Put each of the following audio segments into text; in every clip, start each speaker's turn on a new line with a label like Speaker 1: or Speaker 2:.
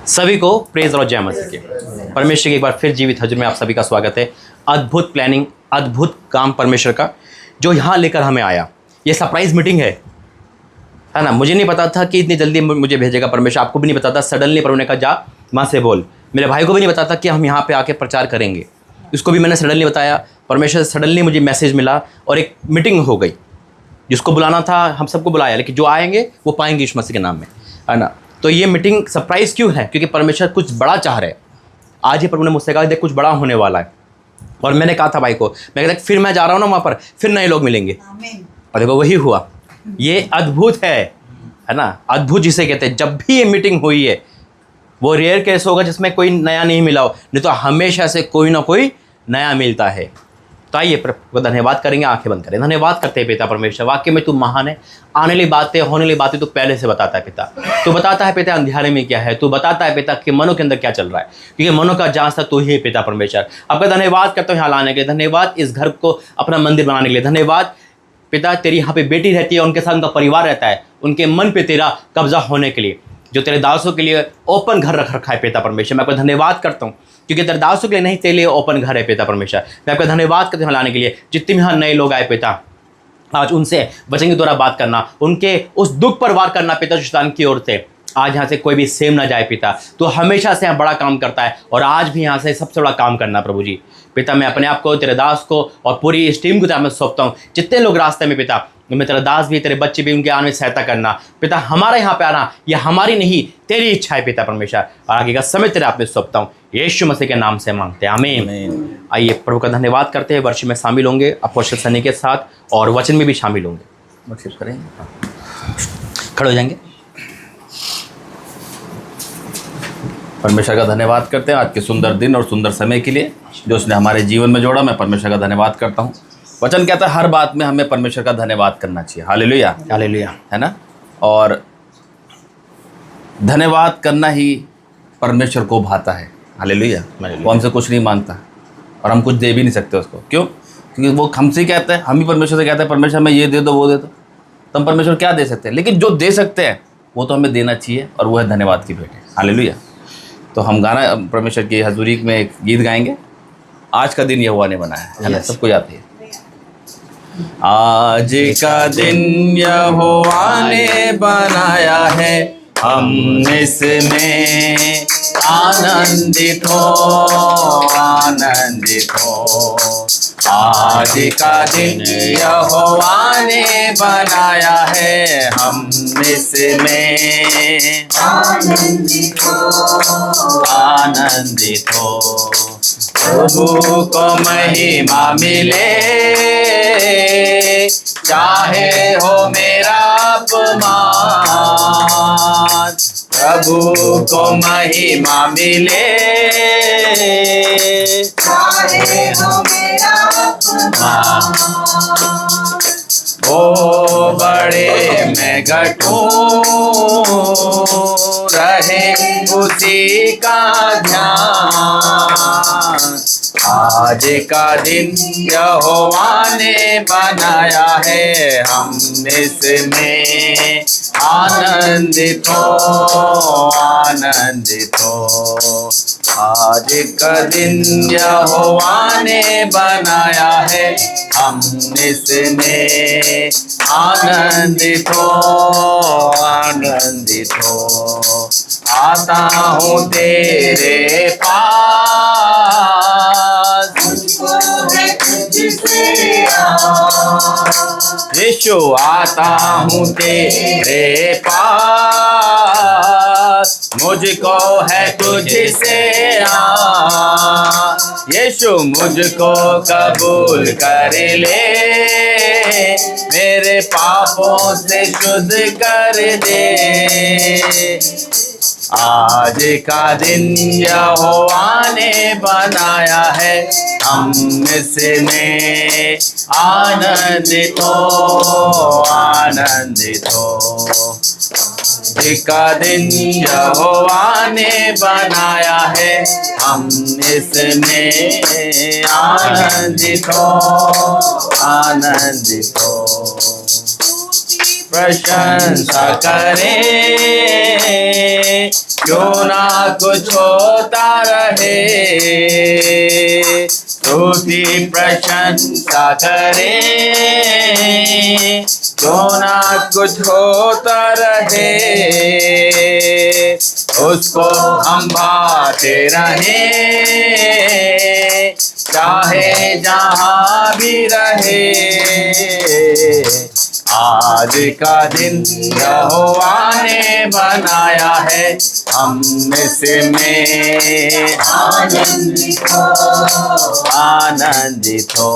Speaker 1: सभी को प्रेज और जय मसीह के। परमेश्वर के एक बार फिर जीवित हजूर में आप सभी का स्वागत है। अद्भुत प्लानिंग, अद्भुत काम परमेश्वर का जो यहाँ लेकर हमें आया। ये सरप्राइज मीटिंग है ना। मुझे नहीं पता था कि इतनी जल्दी मुझे भेजेगा परमेश्वर। आपको भी नहीं पता था। सडनली परमेश्वर ने कहा जा माँ से बोल। मेरे भाई को भी नहीं पता था कि हम यहाँ पे आके प्रचार करेंगे। इसको भी मैंने सडनली बताया। परमेश्वर से सडनली मुझे मैसेज मिला और एक मीटिंग हो गई। जिसको बुलाना था हम सबको बुलाया, लेकिन जो आएंगे वो पाएंगे यीशु मसीह के नाम में, है ना। तो ये मीटिंग सरप्राइज क्यों है? क्योंकि परमेश्वर कुछ बड़ा चाह रहे हैं। आज ही प्रभु ने मुझसे कहा देख कुछ बड़ा होने वाला है। और मैंने कहा था भाई को, मैं कहता फिर मैं जा रहा हूँ ना वहाँ पर, फिर नए लोग मिलेंगे। और देखो वही हुआ। ये अद्भुत है ना। अद्भुत जिसे कहते हैं। जब भी ये मीटिंग हुई है वो रेयर केस होगा जिसमें कोई नया नहीं मिला हो, नहीं तो हमेशा से कोई ना कोई नया मिलता है। तो आइए प्रभु को धन्यवाद करेंगे। आंखें बंद करें। धन्यवाद करते हैं पिता परमेश्वर। वाकई में तू महान है। आने वाली बातें, होने वाली बातें तू पहले से बताता है पिता। तू बताता है पिता अंधियारे में क्या है। तू बताता है पिता कि मनों के अंदर क्या चल रहा है, क्योंकि मनों का जांच था तू ही पिता परमेश्वर। आपका धन्यवाद करता हूँ यहाँ लाने के लिए। धन्यवाद इस घर को अपना मंदिर बनाने के लिए। धन्यवाद पिता तेरी यहाँ पे बेटी रहती है, उनके साथ उनका परिवार रहता है, उनके मन पे तेरा कब्जा होने के लिए जो तेरे दासों के लिए ओपन घर रख रखा है पिता परमेश्वर। मैं आपका धन्यवाद करता हूँ क्योंकि तेरे दासों के लिए नहीं, तेरे लिए ओपन घर है पिता परमेश्वर। मैं आपका धन्यवाद करते हैं लाने के लिए। जितने भी यहाँ नए लोग आए पिता, आज उनसे वचन के द्वारा बात करना, उनके उस दुख पर वार करना पिता शैतान की ओर से। आज यहाँ से कोई भी सेम ना जाए पिता। तो हमेशा से यहाँ बड़ा काम करता है और आज भी यहाँ से सबसे बड़ा काम करना प्रभु जी। पिता मैं अपने आप को, तेरे दास को और पूरी इस टीम को मैं सौंपता हूँ। जितने लोग रास्ते में पिता, मैं तेरा दास भी, तेरे बच्चे भी, उनके आने में सहायता करना पिता। हमारे यहाँ पे आना यह हमारी नहीं तेरी इच्छा है पिता परमेश्वर। और आगे का समय तेरे आप में सौंपता हूँ। यीशु मसीह के नाम से मांगते हैं, आमीन। आइए प्रभु का धन्यवाद करते हैं। वर्ष में शामिल होंगे अपोस्तल सनी के साथ और वचन में भी शामिल होंगे। वर्शिप करेंगे, खड़े हो जाएंगे।
Speaker 2: परमेश्वर का धन्यवाद करते हैं आज के सुंदर दिन और सुंदर समय के लिए जो उसने हमारे जीवन में जोड़ा। मैं परमेश्वर का धन्यवाद करता हूँ। वचन कहता है हर बात में हमें परमेश्वर का धन्यवाद करना चाहिए। हालेलुया,
Speaker 1: हालेलुया,
Speaker 2: है ना। और धन्यवाद करना ही परमेश्वर को भाता है। हालेलुया। वो हमसे कुछ नहीं मांगता और हम कुछ दे भी नहीं सकते उसको। क्यों? क्योंकि वो हमसे कहते हैं, हम ही परमेश्वर से कहते हैं परमेश्वर हमें ये दे दो, वो दे दो। तो हम परमेश्वर क्या दे सकते हैं? लेकिन जो दे सकते हैं वो तो हमें देना चाहिए और वो है धन्यवाद की भेंट। हालेलुया। तो हम गाना परमेश्वर की हजूरी में एक गीत गाएंगे। आज का दिन यहोवा ने बनाया है ना, सबको याद है। आज का दिन यहोवा ने बनाया है, हम इसमें आनंदित हो, आनंदित हो। आज का दिन यहोवा ने बनाया है, हम इसमें आनंदित हो, आनंदित हो। प्रभु को महिमा मिले, चाहे हो मेरा अपमान। प्रभु को महिमा मिले, चाहे हो मेरा अपमान। ओ बड़े मैं घटूं, रहे उसी का ध्यान। आज का दिन यहोवा ने बनाया है, हम इसमें आनंदित हो, आनंदित हो। आज का दिन यहोवा ने बनाया है, हम इसमें आनंदित हो, आनंदित हो। आता हूँ तेरे पास, यीशु आता हूँ तेरे पास, मुझको है तुझसे यीशु मुझको कबूल कर ले, मेरे पापों से शुद्ध कर दे। आज का दिन यहोवा ने बनाया है, हम इसमें आनंदित हो, आनंदित हो। आज का दिन यहोवा ने बनाया है, हम इसमें आनंदित हो, आनंदित हो। प्रशंसा करें, क्यों ना कुछ होता रहे, स्तुति प्रशंसा करें, क्यों ना कुछ होता रहे, उसको हम बाते रहें, चाहे जहाँ भी रहे। आज का दिन यहोवा ने बनाया है, हम इसमें आनंदित हो।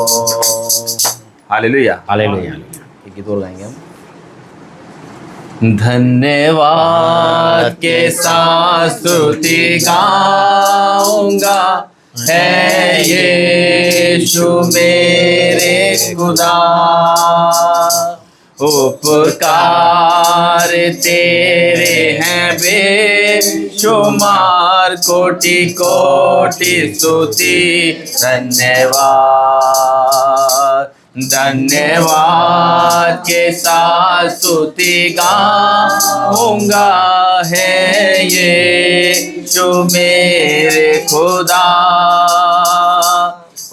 Speaker 2: Hallelujah,
Speaker 1: hallelujah.
Speaker 2: एक गीत और गाएंगे हम। धन्यवाद के साथ स्तुति गाऊंगा, है यीशु मेरे खुदा, उपकार तेरे हैं बेशुमार, कोटि कोटि स्तुति धन्यवाद। धन्यवाद के साथ स्तुति गाऊंगा, है यीशु मेरे खुदा,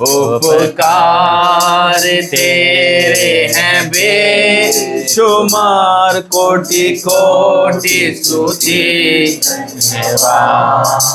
Speaker 2: उपकार तेरे हैं बेशुमार, कोटि कोटि स्तुति धन्यवाद।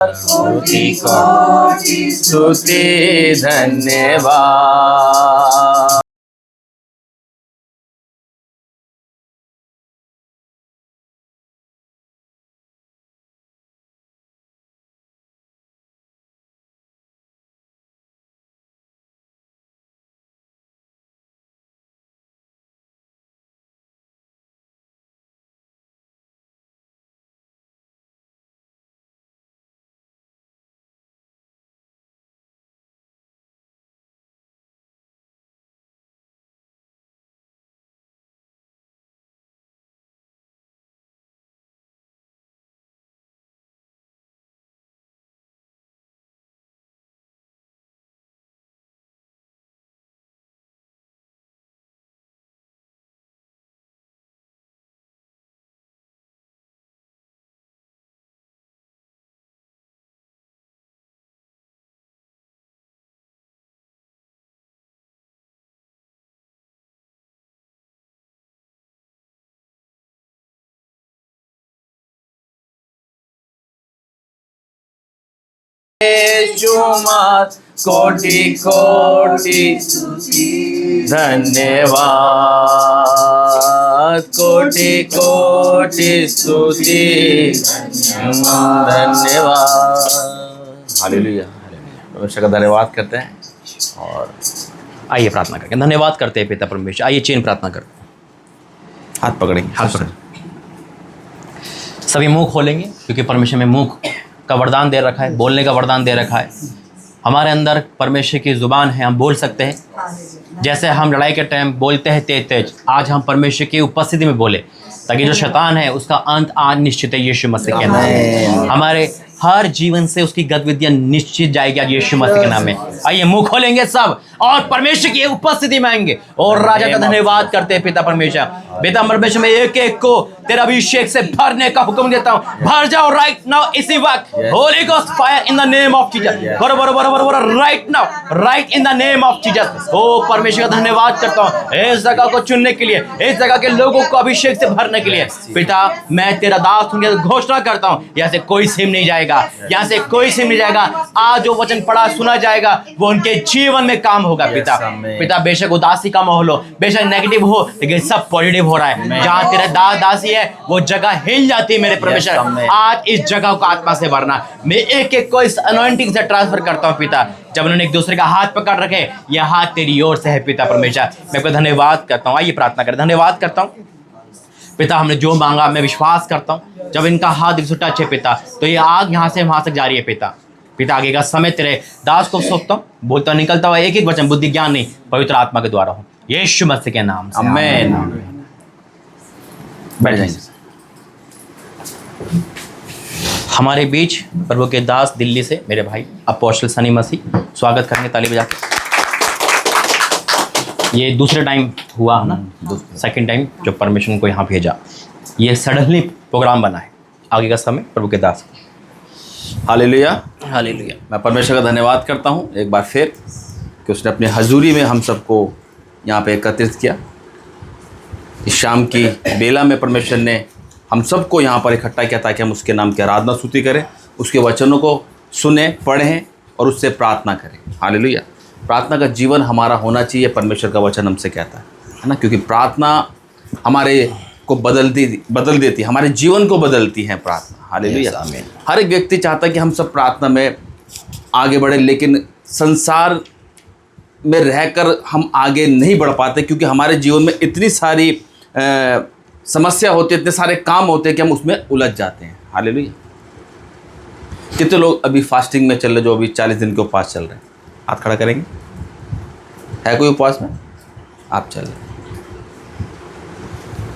Speaker 2: कोटि कोटि स्तुति धन्यवाद। बेशुमार कोटि कोटि धन्यवाद, कोटि कोटि स्तुति धन्यवाद। हालेलुया, परमेश्वर का धन्यवाद करते हैं और
Speaker 1: आइए प्रार्थना करके धन्यवाद करते हैं पिता परमेश्वर। आइए चेन प्रार्थना करते हैं,
Speaker 2: हाथ पकड़ेंगे,
Speaker 1: हाथ पकड़ सभी मुंह खोलेंगे, क्योंकि परमेश्वर में मुंह का वरदान दे रखा है, बोलने का वरदान दे रखा है। हमारे अंदर परमेश्वर की ज़ुबान है, हम बोल सकते हैं। जैसे हम लड़ाई के टाइम बोलते हैं तेज तेज, आज हम परमेश्वर की उपस्थिति में बोले, ताकि जो शैतान है उसका अंत आज निश्चित है यीशु मसीह के नाम। हमारे हर जीवन से उसकी गतिविधियां निश्चित जाएगी आज यीशु मसीह के नाम में। आइए मुंह खोलेंगे सब और परमेश्वर की उपस्थिति में आएंगे और राजा का धन्यवाद करते हैं। पिता परमेश्वर, पिता परमेश्वर, मैं एक एक को तेरा अभिषेक से भरने का हुक्म देता हूँ। भर जाओ राइट नाउ, इसी वक्त। Holy ghost fire in the name of Jesus. बरोबर right now, right in the name of Jesus. ओ परमेश्वर का धन्यवाद करता हूँ इस जगह को चुनने के लिए, इस जगह के लोगों को अभिषेक से भरने के लिए। पिता मैं तेरा दास हूँ, घोषणा करता हूँ यहाँ से कोई सिम नहीं जाएगा, यहाँ से कोई सिम नहीं जाएगा। आज जो वचन पढ़ा सुना जाएगा वो उनके जीवन में काम होगा। पिता पिता बेशक उदासी का माहौल हो, बेशक नेगेटिव हो, लेकिन सब पॉजिटिव हो रहा है। जहाँ तेरे दास दासी है वो जगह हिल जाती है। मेरे परमेश्वर आज इस जगह को आत्मा से भरना। मैं एक एक को इस अनॉइंटिंग से ट्रांसफर करता हूँ। पिता जब उन्होंने एक दूसरे का हाथ पकड़ रखे, यह हाथ तेरी ओर से है। पिता परमेश्वर मैं आपका धन्यवाद करता हूँ। आइए प्रार्थना करें। धन्यवाद करता हूँ पिता, हमने जो मांगा मैं विश्वास करता हूँ जब इनका हाथ दिल से टच है पिता, तो ये आग यहाँ से वहाँ तक जा रही है। पिता पिता आगे का समय तेरे दास को सौंपता हूँ। बोलता निकलता हुआ एक एक वचन बुद्धि ज्ञान नहीं, पवित्र आत्मा के द्वारा हो, यीशु मसीह के नाम से आमीन। बैठ जाएंगे। हमारे बीच प्रभु के दास दिल्ली से मेरे भाई अपोस्टल सनी मसीह, स्वागत करेंगे ताली बजा के। ये दूसरे टाइम हुआ है ना, सेकंड टाइम जो परमेश्वर को यहाँ भेजा। ये सडनली प्रोग्राम बना है। आगे का समय प्रभु के दास।
Speaker 2: Hallelujah
Speaker 1: hallelujah.
Speaker 2: मैं परमेश्वर का धन्यवाद करता हूँ एक बार फिर कि उसने अपने हजूरी में हम सबको यहाँ पे एकत्रित किया। इस शाम की बेला में परमेश्वर ने हम सबको यहाँ पर इकट्ठा किया ताकि हम उसके नाम की आराधना स्तुति करें, उसके वचनों को सुने, पढ़ें और उससे प्रार्थना करें। हालेलुया। प्रार्थना का जीवन हमारा होना चाहिए, परमेश्वर का वचन हमसे कहता है ना, क्योंकि प्रार्थना हमारे को बदल देती, हमारे जीवन को बदलती है प्रार्थना। हालेलुया। हर एक व्यक्ति चाहता है कि हम सब प्रार्थना में आगे बढ़े, लेकिन संसार में रहकर हम आगे नहीं बढ़ पाते क्योंकि हमारे जीवन में इतनी सारी समस्या होती है, इतने सारे काम होते हैं कि हम उसमें उलझ जाते हैं। हालेलुया। कितने लोग अभी फास्टिंग में चल रहे, जो अभी 40 दिन के उपवास चल रहे हैं? हाथ खड़ा करेंगे। है कोई उपवास में? आप चल रहे,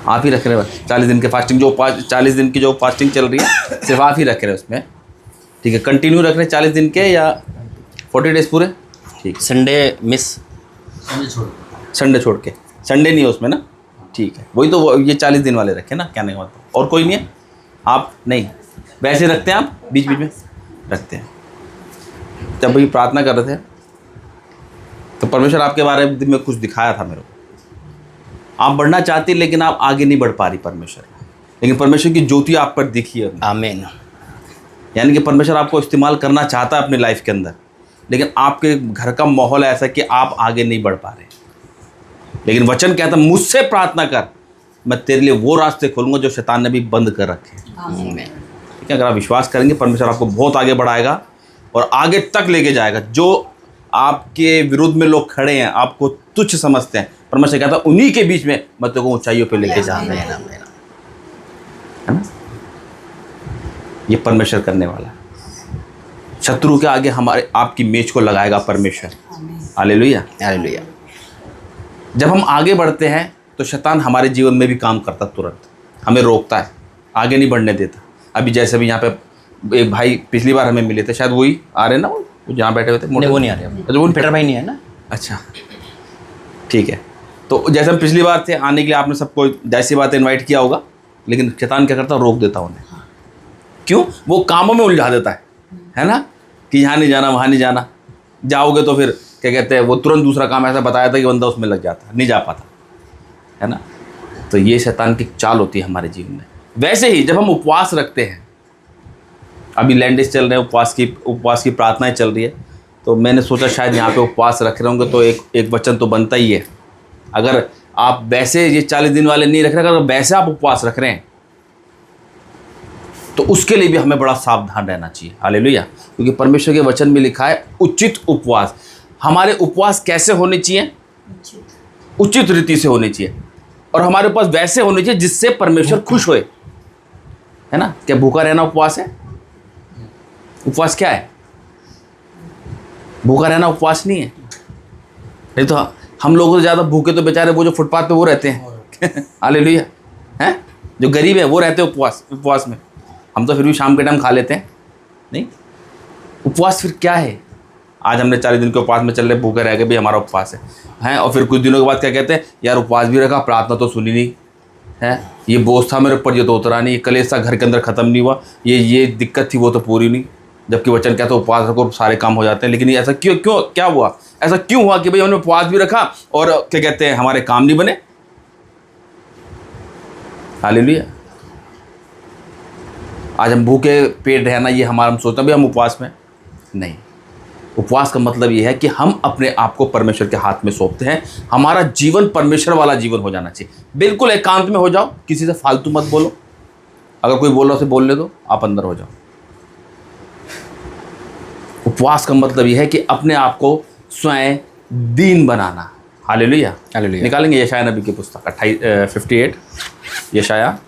Speaker 2: आप ही रख रहे हैं 40 दिन के फास्टिंग, जो 40 दिन की जो फास्टिंग चल रही है सिर्फ आप ही रख रहे हैं उसमें। ठीक है, कंटिन्यू रख रहे हैं 40 दिन के या 40 डेज पूरे? ठीक,
Speaker 1: संडे मिस,
Speaker 2: संडे छोड़ के, संडे नहीं है उसमें ना? ठीक है, वही तो वो ये 40 दिन वाले रखे ना, कहने का मतलब। और कोई नहीं है? आप नहीं वैसे रखते हैं? आप बीच बीच में रखते हैं? जब भाई प्रार्थना कर रहे थे तो परमेश्वर आपके बारे में कुछ दिखाया था मेरे को। आप बढ़ना चाहती लेकिन आप आगे नहीं बढ़ पा रही परमेश्वर, लेकिन परमेश्वर की ज्योति आप पर दिखी है।
Speaker 1: आमीन।
Speaker 2: यानी कि परमेश्वर आपको इस्तेमाल करना चाहता है अपनी लाइफ के अंदर, लेकिन आपके घर का माहौल ऐसा कि आप आगे नहीं बढ़ पा रहे। लेकिन वचन कहता है मुझसे प्रार्थना कर, मैं तेरे लिए वो रास्ते खोलूंगा जो शैतान ने भी बंद कर रखे। ठीक है, अगर आप विश्वास करेंगे परमेश्वर आपको बहुत आगे बढ़ाएगा और आगे तक लेके जाएगा। जो आपके विरुद्ध में लोग खड़े हैं, आपको तुच्छ समझते हैं, परमेश्वर कहता है उन्हीं के बीच में मैं तेरे को ऊंचाइयों पे लेके जाऊंगा। है ना? ये परमेश्वर करने वाला है। शत्रु के आगे हमारे आपकी मेज को लगाएगा परमेश्वर। Hallelujah
Speaker 1: hallelujah.
Speaker 2: जब हम आगे बढ़ते हैं तो शैतान हमारे जीवन में भी काम करता, तुरंत हमें रोकता है, आगे नहीं बढ़ने देता। अभी जैसे भी यहाँ पे एक भाई पिछली बार हमें मिले थे, शायद वही आ रहे ना, वो जहाँ बैठे हुए थे।
Speaker 1: नहीं, वो नहीं आ रहे।
Speaker 2: अच्छा, वो
Speaker 1: पीटर भाई नहीं है ना?
Speaker 2: अच्छा ठीक है। तो जैसे हम पिछली बार थे, आने के लिए आपने सबको जैसी बात इन्वाइट किया होगा, लेकिन शैतान क्या करता, रोक देता उन्हें। क्यों? वो कामों में उलझा देता है ना, कि यहाँ नहीं जाना, वहाँ नहीं जाना। जाओगे तो फिर क्या कहते हैं, वो तुरंत दूसरा काम ऐसा बताया था कि बंदा उसमें लग जाता, नहीं जा पाता, है ना। तो ये शैतान की चाल होती है हमारे जीवन में। वैसे ही जब हम उपवास रखते हैं, अभी लैंडेज चल रहे हैं, उपवास की प्रार्थनाएं चल रही है, तो मैंने सोचा शायद यहाँ पे उपवास रख रहे होंगे तो एक वचन तो बनता ही है। अगर आप वैसे ये 40 दिन वाले नहीं रख रहे, अगर वैसे आप उपवास रख रहे हैं तो उसके लिए भी हमें बड़ा सावधान रहना चाहिए। हालेलुया। क्योंकि परमेश्वर के वचन में लिखा है उचित उपवास। हमारे उपवास कैसे होने चाहिए? उचित रीति से होने चाहिए, और हमारे उपवास वैसे होने चाहिए जिससे परमेश्वर खुश होए, है ना। क्या भूखा रहना उपवास है? उपवास क्या है? भूखा रहना उपवास नहीं है। नहीं तो हम लोगों से ज़्यादा भूखे तो बेचारे वो जो फुटपाथ पे वो रहते हैं। हालेलुया। हैं जो गरीब है वो रहते हैं उपवास में। हम तो फिर भी शाम के टाइम खा लेते हैं, नहीं, उपवास फिर क्या है? आज हमने 40 दिन के उपवास में चल रहे, भूखे रह गए, भाई हमारा उपवास है हैं। और फिर कुछ दिनों के बाद क्या कहते हैं, यार उपवास भी रखा, प्रार्थना तो सुनी नहीं है, ये बोझ था मेरे ऊपर, ये तो उतरा नहीं, ये कलेश था घर के अंदर ख़त्म नहीं हुआ, ये दिक्कत थी वो तो पूरी नहीं। जबकि वचन कहता है उपवास रखो सारे काम हो जाते हैं। लेकिन ये ऐसा क्यों क्या हुआ? ऐसा क्यों हुआ कि भाई हमने उपवास भी रखा और क्या कहते हैं हमारे काम नहीं बने? हालेलुया। आज हम भूखे पेट रहना, ये हमारा, हम सोचते हैं भाई हम उपवास में नहीं। उपवास का मतलब ये है कि हम अपने आप को परमेश्वर के हाथ में सौंपते हैं। हमारा जीवन परमेश्वर वाला जीवन हो जाना चाहिए। बिल्कुल एकांत में हो जाओ, किसी से फालतू मत बोलो, अगर कोई बोल रहा उसे बोलने दो, आप अंदर हो जाओ। उपवास का मतलब यह है कि अपने आप को स्वयं दीन बनाना। Hallelujah,
Speaker 1: hallelujah.
Speaker 2: निकालेंगे यशाया नबी की पुस्तक 58 यशाया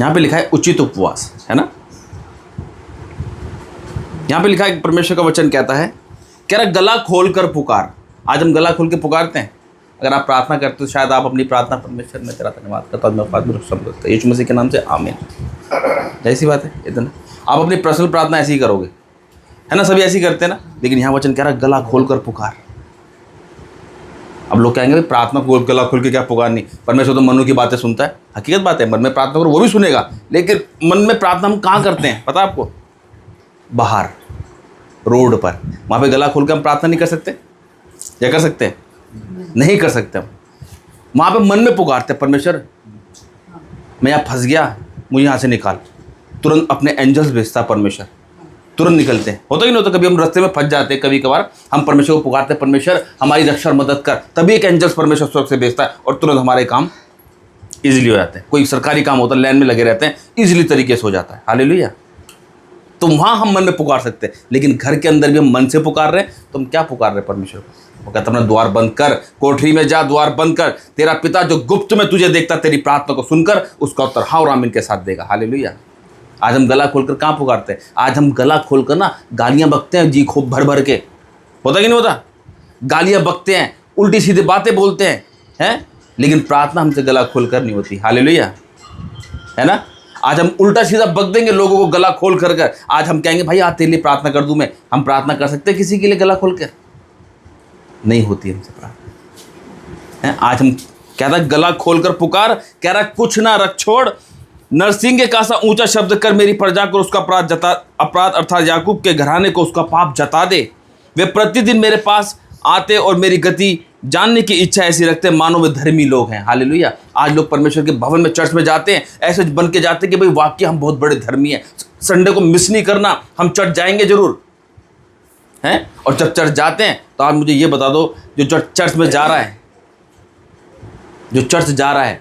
Speaker 2: यहाँ पे लिखा है उचित उपवास, है ना। यहाँ पे लिखा है परमेश्वर का वचन कहता है, कह रहा गला खोल कर पुकार। आज हम गला खोल के पुकारते हैं। अगर आप प्रार्थना करते हो, शायद आप अपनी प्रार्थना, परमेश्वर में तेरा धन्यवाद करता हूँ, मैं बात में समझता यीशु मसीह के नाम से आमीन, ऐसी बात है इतना। आप अपनी पर्सनल प्रार्थना ऐसी ही करोगे, है ना, सभी ऐसी करते हैं ना। लेकिन यहाँ वचन कह रहा गला खोल कर पुकार। अब लोग कहेंगे भाई प्रार्थना खोल, गला खोल के क्या पुकारनी? परमेश्वर तो मनु की बातें सुनता है। हकीकत बात है, मन में प्रार्थना करो वो भी सुनेगा, लेकिन मन में प्रार्थना हम कहाँ करते हैं पता है आपको? बाहर रोड पर, वहाँ पे गला खोल के हम प्रार्थना नहीं कर सकते? क्या कर सकते हैं? नहीं कर सकते। हम वहाँ पे मन में पुकारते हैं, परमेश्वर मैं यहाँ फंस गया, मुझे यहाँ से निकाल। तुरंत अपने एंजल्स भेजता है परमेश्वर, तुरंत निकलते हैं। होता ही नहीं होता? कभी हम रास्ते में फंस जाते हैं, कभी कभार हम परमेश्वर को पुकारते हैं, परमेश्वर हमारी रक्षा और मदद कर, तभी एक एंजल्स परमेश्वर स्वर्ग से भेजता है और तुरंत हमारे काम इजीली हो जाते हैं। कोई सरकारी काम होता है, लाइन में लगे रहते हैं, इजीली तरीके से हो जाता है। हालेलुया। तो वहाँ हम मन में पुकार सकते हैं, लेकिन घर के अंदर भी हम मन से पुकार रहे हैं, तो हम क्या पुकार रहे हैं परमेश्वर को? वो कहता है अपना द्वार बंद कर, कोठरी में जा, द्वार बंद कर, तेरा पिता जो गुप्त में तुझे देखता, तेरी प्रार्थना को सुनकर उसका उत्तर हाँ और आमीन के साथ देगा। हालेलुया। आज हम गला खोलकर कहाँ पुकारते हैं? आज हम गला खोलकर ना गालियाँ बकते हैं, जी खूब भर भर के। होता कि नहीं होता? गालियाँ बकते हैं, उल्टी सीधी बातें बोलते हैं, लेकिन प्रार्थना हमसे गला खोलकर नहीं होती। हालेलुया, है ना। आज हम उल्टा सीधा बक देंगे लोगों को गला खोल कर। आज हम कहेंगे भाई आज तेरे लिए प्रार्थना कर दूं मैं। हम प्रार्थना कर सकते हैं किसी के लिए गला खोल कर? नहीं होती हमसे प्रार्थना। आज हम कहता गला खोल कर पुकार, कह रहा कुछ ना रख छोड़, नरसिंह का सा ऊंचा शब्द कर, मेरी प्रजा को उसका अपराध अर्थात याकूब के घराने को उसका पाप जता दे। वे प्रतिदिन मेरे पास आते और मेरी गति जानने की इच्छा ऐसी रखते हैं मानो वे धर्मी लोग हैं। हालेलुया। आज लोग परमेश्वर के भवन में चर्च में जाते हैं, ऐसे बन के जाते हैं कि भाई वाकई हम बहुत बड़े धर्मी हैं, संडे को मिस नहीं करना, हम चर्च जाएंगे जरूर हैं। और जब चर्च जाते हैं तो आप मुझे ये बता दो, जो चर्च में जा रहा है, जो चर्च जा रहा है,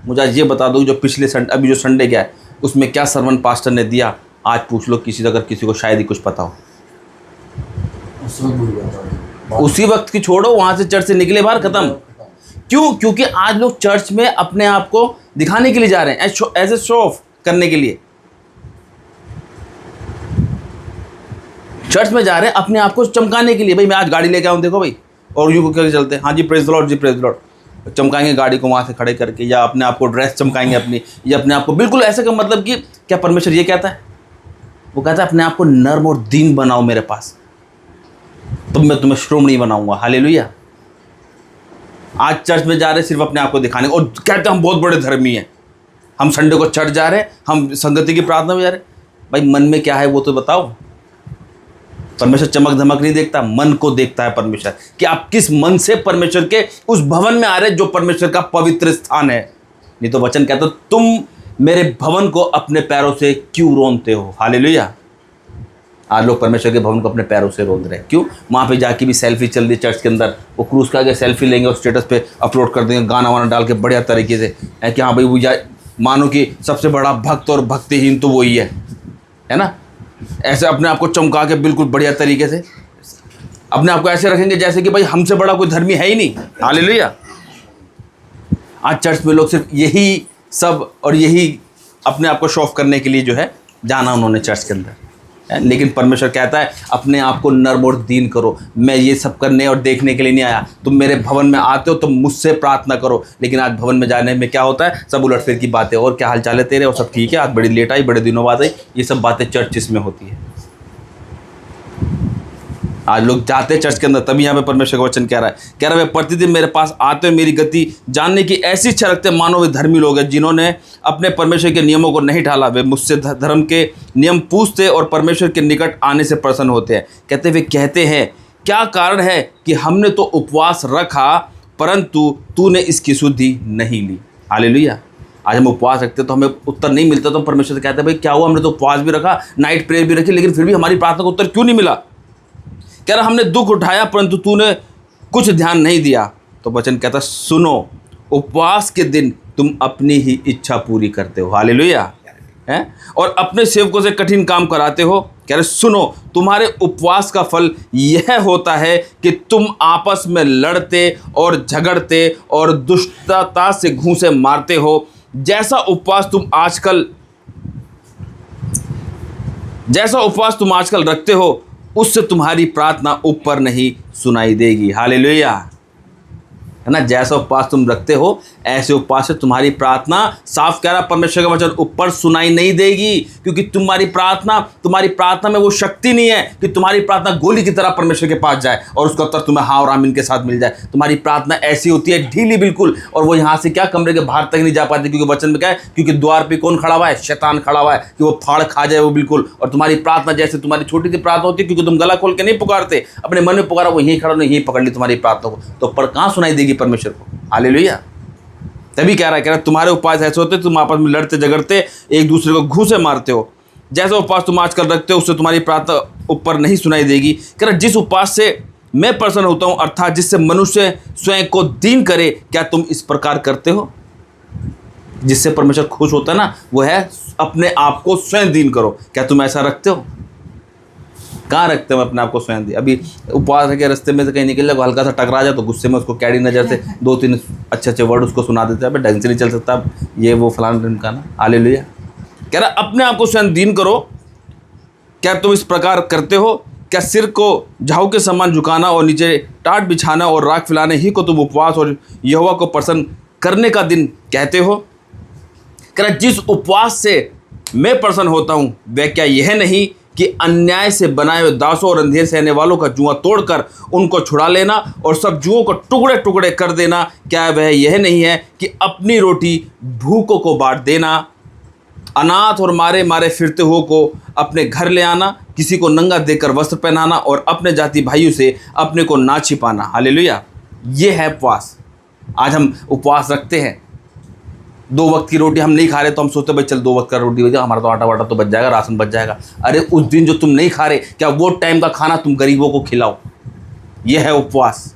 Speaker 2: मुझे आज ये बता दो जो पिछले संडे, अभी जो संडे गया है, उसमें क्या सरमन पास्टर ने दिया, आज पूछ लो किसी से, अगर किसी को शायद ही कुछ पता हो। उसी वक्त की छोड़ो, वहां से चर्च से निकले बाहर, खत्म। क्यों? क्योंकि आज लोग चर्च में अपने आप को दिखाने के लिए जा रहे हैं, एज ए शो ऑफ करने के लिए चर्च में जा रहे हैं, अपने आप को चमकाने के लिए। भाई मैं आज गाड़ी लेके आऊँ, देखो भाई, और यूँ करके चलते हैं, हाँ जी प्रेज द लॉर्ड, जी प्रेज द लॉर्ड, चमकाएंगे गाड़ी को वहाँ से खड़े करके, या अपने आप को ड्रेस चमकाएंगे अपनी, या अपने आप को बिल्कुल ऐसे का मतलब कि क्या परमेश्वर ये कहता है? वो कहता है अपने आप को नर्म और दीन बनाओ मेरे पास, तो मैं तुम्हें श्रोमणी बनाऊंगा। हालेलुया। आज चर्च में जा रहे सिर्फ अपने आप को दिखाने, और कहते हैं हम बहुत बड़े धर्मी हैं, हम संडे को चर्च जा रहे हैं, हम संगति की प्रार्थना में जा रहे हैं। भाई मन में क्या है वो तो बताओ। परमेश्वर चमक धमक नहीं देखता, मन को देखता है परमेश्वर, कि आप किस मन से परमेश्वर के उस भवन में आ रहे जो परमेश्वर का पवित्र स्थान है। नहीं तो वचन कहता तुम मेरे भवन को अपने पैरों से क्यों रोंदते हो। हालेलुया। आज लोग परमेश्वर के भवन को अपने पैरों से रोंद रहे हैं। क्यों? वहाँ पे जाके भी सेल्फी चल रही चर्च के अंदर, वो क्रूस के आगे सेल्फी लेंगे और स्टेटस पे अपलोड कर देंगे, गाना वाना डाल के बढ़िया तरीके से, है कि हाँ भाई वो मानो कि सबसे बड़ा भक्त और भक्तिहीन तो वही है ना। ऐसे अपने आप को चमका के बिल्कुल बढ़िया तरीके से अपने आप को ऐसे रखेंगे जैसे कि भाई हमसे बड़ा कोई धर्मी है ही नहीं। हालेलुया। आज चर्च में लोग सिर्फ यही सब और यही अपने आप को शो ऑफ करने के लिए जो है जाना उन्होंने चर्च के अंदर। लेकिन परमेश्वर कहता है अपने आप को नर्म और दीन करो, मैं ये सब करने और देखने के लिए नहीं आया। तुम मेरे भवन में आते हो तो मुझसे प्रार्थना करो, लेकिन आज भवन में जाने में क्या होता है, सब उलटफेर की बातें, और क्या हाल चाल है तेरे, और सब ठीक है, आज बड़ी लेट आई, बड़े दिनों बाद आई, ये सब बातें चर्चिस में होती है। आज लोग जाते हैं चर्च के अंदर, तभी यहाँ पे परमेश्वर का वचन कह रहा है वे प्रतिदिन मेरे पास आते हो, मेरी गति जानने की ऐसी इच्छा रखते हैं मानो वे धर्मी लोग हैं जिन्होंने अपने परमेश्वर के नियमों को नहीं टाला। वे मुझसे धर्म के नियम पूछते और परमेश्वर के निकट आने से प्रसन्न होते हैं। वे कहते हैं क्या कारण है कि हमने तो उपवास रखा परंतु तूने इसकी शुद्धि नहीं ली। हालेलुया। आज हम उपवास रखते तो हमें उत्तर नहीं मिलता, तो परमेश्वर से कहते हैं भाई क्या हुआ, हमने तो उपवास भी रखा, नाइट प्रेयर भी रखी, लेकिन फिर भी हमारी प्रार्थना का उत्तर क्यों नहीं मिला। कह रहा हमने दुख उठाया परंतु तूने कुछ ध्यान नहीं दिया। तो वचन कहता सुनो, उपवास के दिन तुम अपनी ही इच्छा पूरी करते हो। हालेलुया। हैं और अपने सेवकों से कठिन काम कराते हो। कह रहे सुनो, तुम्हारे उपवास का फल यह होता है कि तुम आपस में लड़ते और झगड़ते और दुष्टता से घूंसे मारते हो। जैसा उपवास तुम आजकल रखते हो उससे तुम्हारी प्रार्थना ऊपर नहीं सुनाई देगी। हालेलुया। है ना, जैसा उपवास तुम रखते हो ऐसे उपवास से तुम्हारी प्रार्थना, साफ कह रहा परमेश्वर का वचन, ऊपर सुनाई नहीं देगी, क्योंकि तुम्हारी प्रार्थना में वो शक्ति नहीं है कि तुम्हारी प्रार्थना गोली की तरह परमेश्वर के पास जाए और उसका उत्तर तुम्हें हाँ और आमीन के साथ मिल जाए। तुम्हारी प्रार्थना ऐसी होती है ढीली बिल्कुल, और वो यहाँ से क्या कमरे के बाहर तक नहीं जा पाती, क्योंकि वचन में क्या है, क्योंकि द्वार पे कौन खड़ा हुआ है, शैतान खड़ा हुआ है कि वो फाड़ खा जाए वो बिल्कुल। और तुम्हारी प्रार्थना जैसे तुम्हारी छोटी सी प्रार्थना होती है, क्योंकि तुम गला खोल के नहीं पुकारते, अपने मन में पुकारा, वो यहीं खड़ा, यहीं पकड़ ली तुम्हारी प्रार्थना को, तो पर कहाँ सुनाई देगी परमेश्वर को। हालेलुया। तभी कह रहा है तुम्हारे उपवास ऐसे होते तुम आपस में लड़ते झगड़ते एक दूसरे को घूंसे मारते हो। जैसा उपवास तुम आजकल रखते हो उससे तुम्हारी प्रार्थना ऊपर नहीं सुनाई देगी। कह रहा जिस उपवास से मैं प्रसन्न होता हूँ, अर्थात जिससे मनुष्य स्वयं को दीन करे, क्या तुम इस प्रकार करते हो। जिससे परमेश्वर खुश होता है ना, वो है अपने आप को स्वयं दीन करो। क्या तुम ऐसा रखते हो। कहाँ रखते हो अपने आप को स्वयं दी। अभी उपवास है कि रास्ते में से कहीं निकल जाए, हल्का सा टकरा जाए तो गुस्से में उसको कैडी नजर से 2-3 अच्छे वर्ड उसको सुना देते हैं, ढंग से नहीं चल सकता ये वो फलाना ढिमका ना। हालेलुया। कह रहा अपने आप को स्वयं दीन करो। क्या तुम इस प्रकार करते हो। क्या सिर को झाऊ के समान झुकाना और नीचे टाट बिछाना और राख फैलाने ही को तुम उपवास और यहोवा को प्रसन्न करने का दिन कहते हो। कह रहा जिस उपवास से मैं प्रसन्न होता हूँ वह क्या यह नहीं कि अन्याय से बनाए हुए दासों और अंधेर से आने वालों का जुआ तोड़कर उनको छुड़ा लेना और सब जुओं को टुकड़े टुकड़े कर देना। क्या वह यह नहीं है कि अपनी रोटी भूखों को बांट देना, अनाथ और मारे मारे फिरते हुओं को अपने घर ले आना, किसी को नंगा देकर वस्त्र पहनाना और अपने जाति भाइयों से अपने को ना छिपाना। हालेलुया। ये है उपवास। आज हम उपवास रखते हैं, 2 वक्त की रोटी हम नहीं खा रहे तो हम सोचते भाई चल 2 वक्त का रोटी हो जाए, हमारा तो आटा वाटा तो बच जाएगा, राशन बच जाएगा। अरे उस दिन जो तुम नहीं खा रहे, क्या वो टाइम का खाना तुम गरीबों को खिलाओ। ये है उपवास।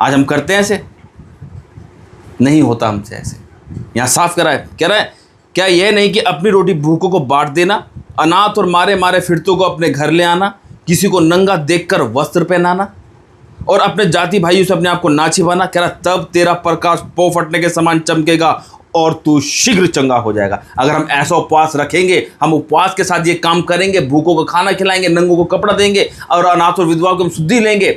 Speaker 2: आज हम करते हैं ऐसे, नहीं होता हमसे ऐसे। यहाँ साफ कह रहा है क्या यह नहीं कि अपनी रोटी भूखों को बांट देना, अनाथ और मारे मारे फिरतों को अपने घर ले आना, किसी को नंगा देखकर वस्त्र पहनाना और अपने जाति भाइयों से अपने आप को ना छिपाना। कह रहा तब तेरा प्रकाश पौ फटने के समान चमकेगा और तू शीघ्र चंगा हो जाएगा। अगर हम ऐसा उपवास रखेंगे, हम उपवास के साथ ये काम करेंगे, भूखों को खाना खिलाएंगे, नंगों को कपड़ा देंगे और अनाथ और विधवाओं को हम शुद्धि लेंगे,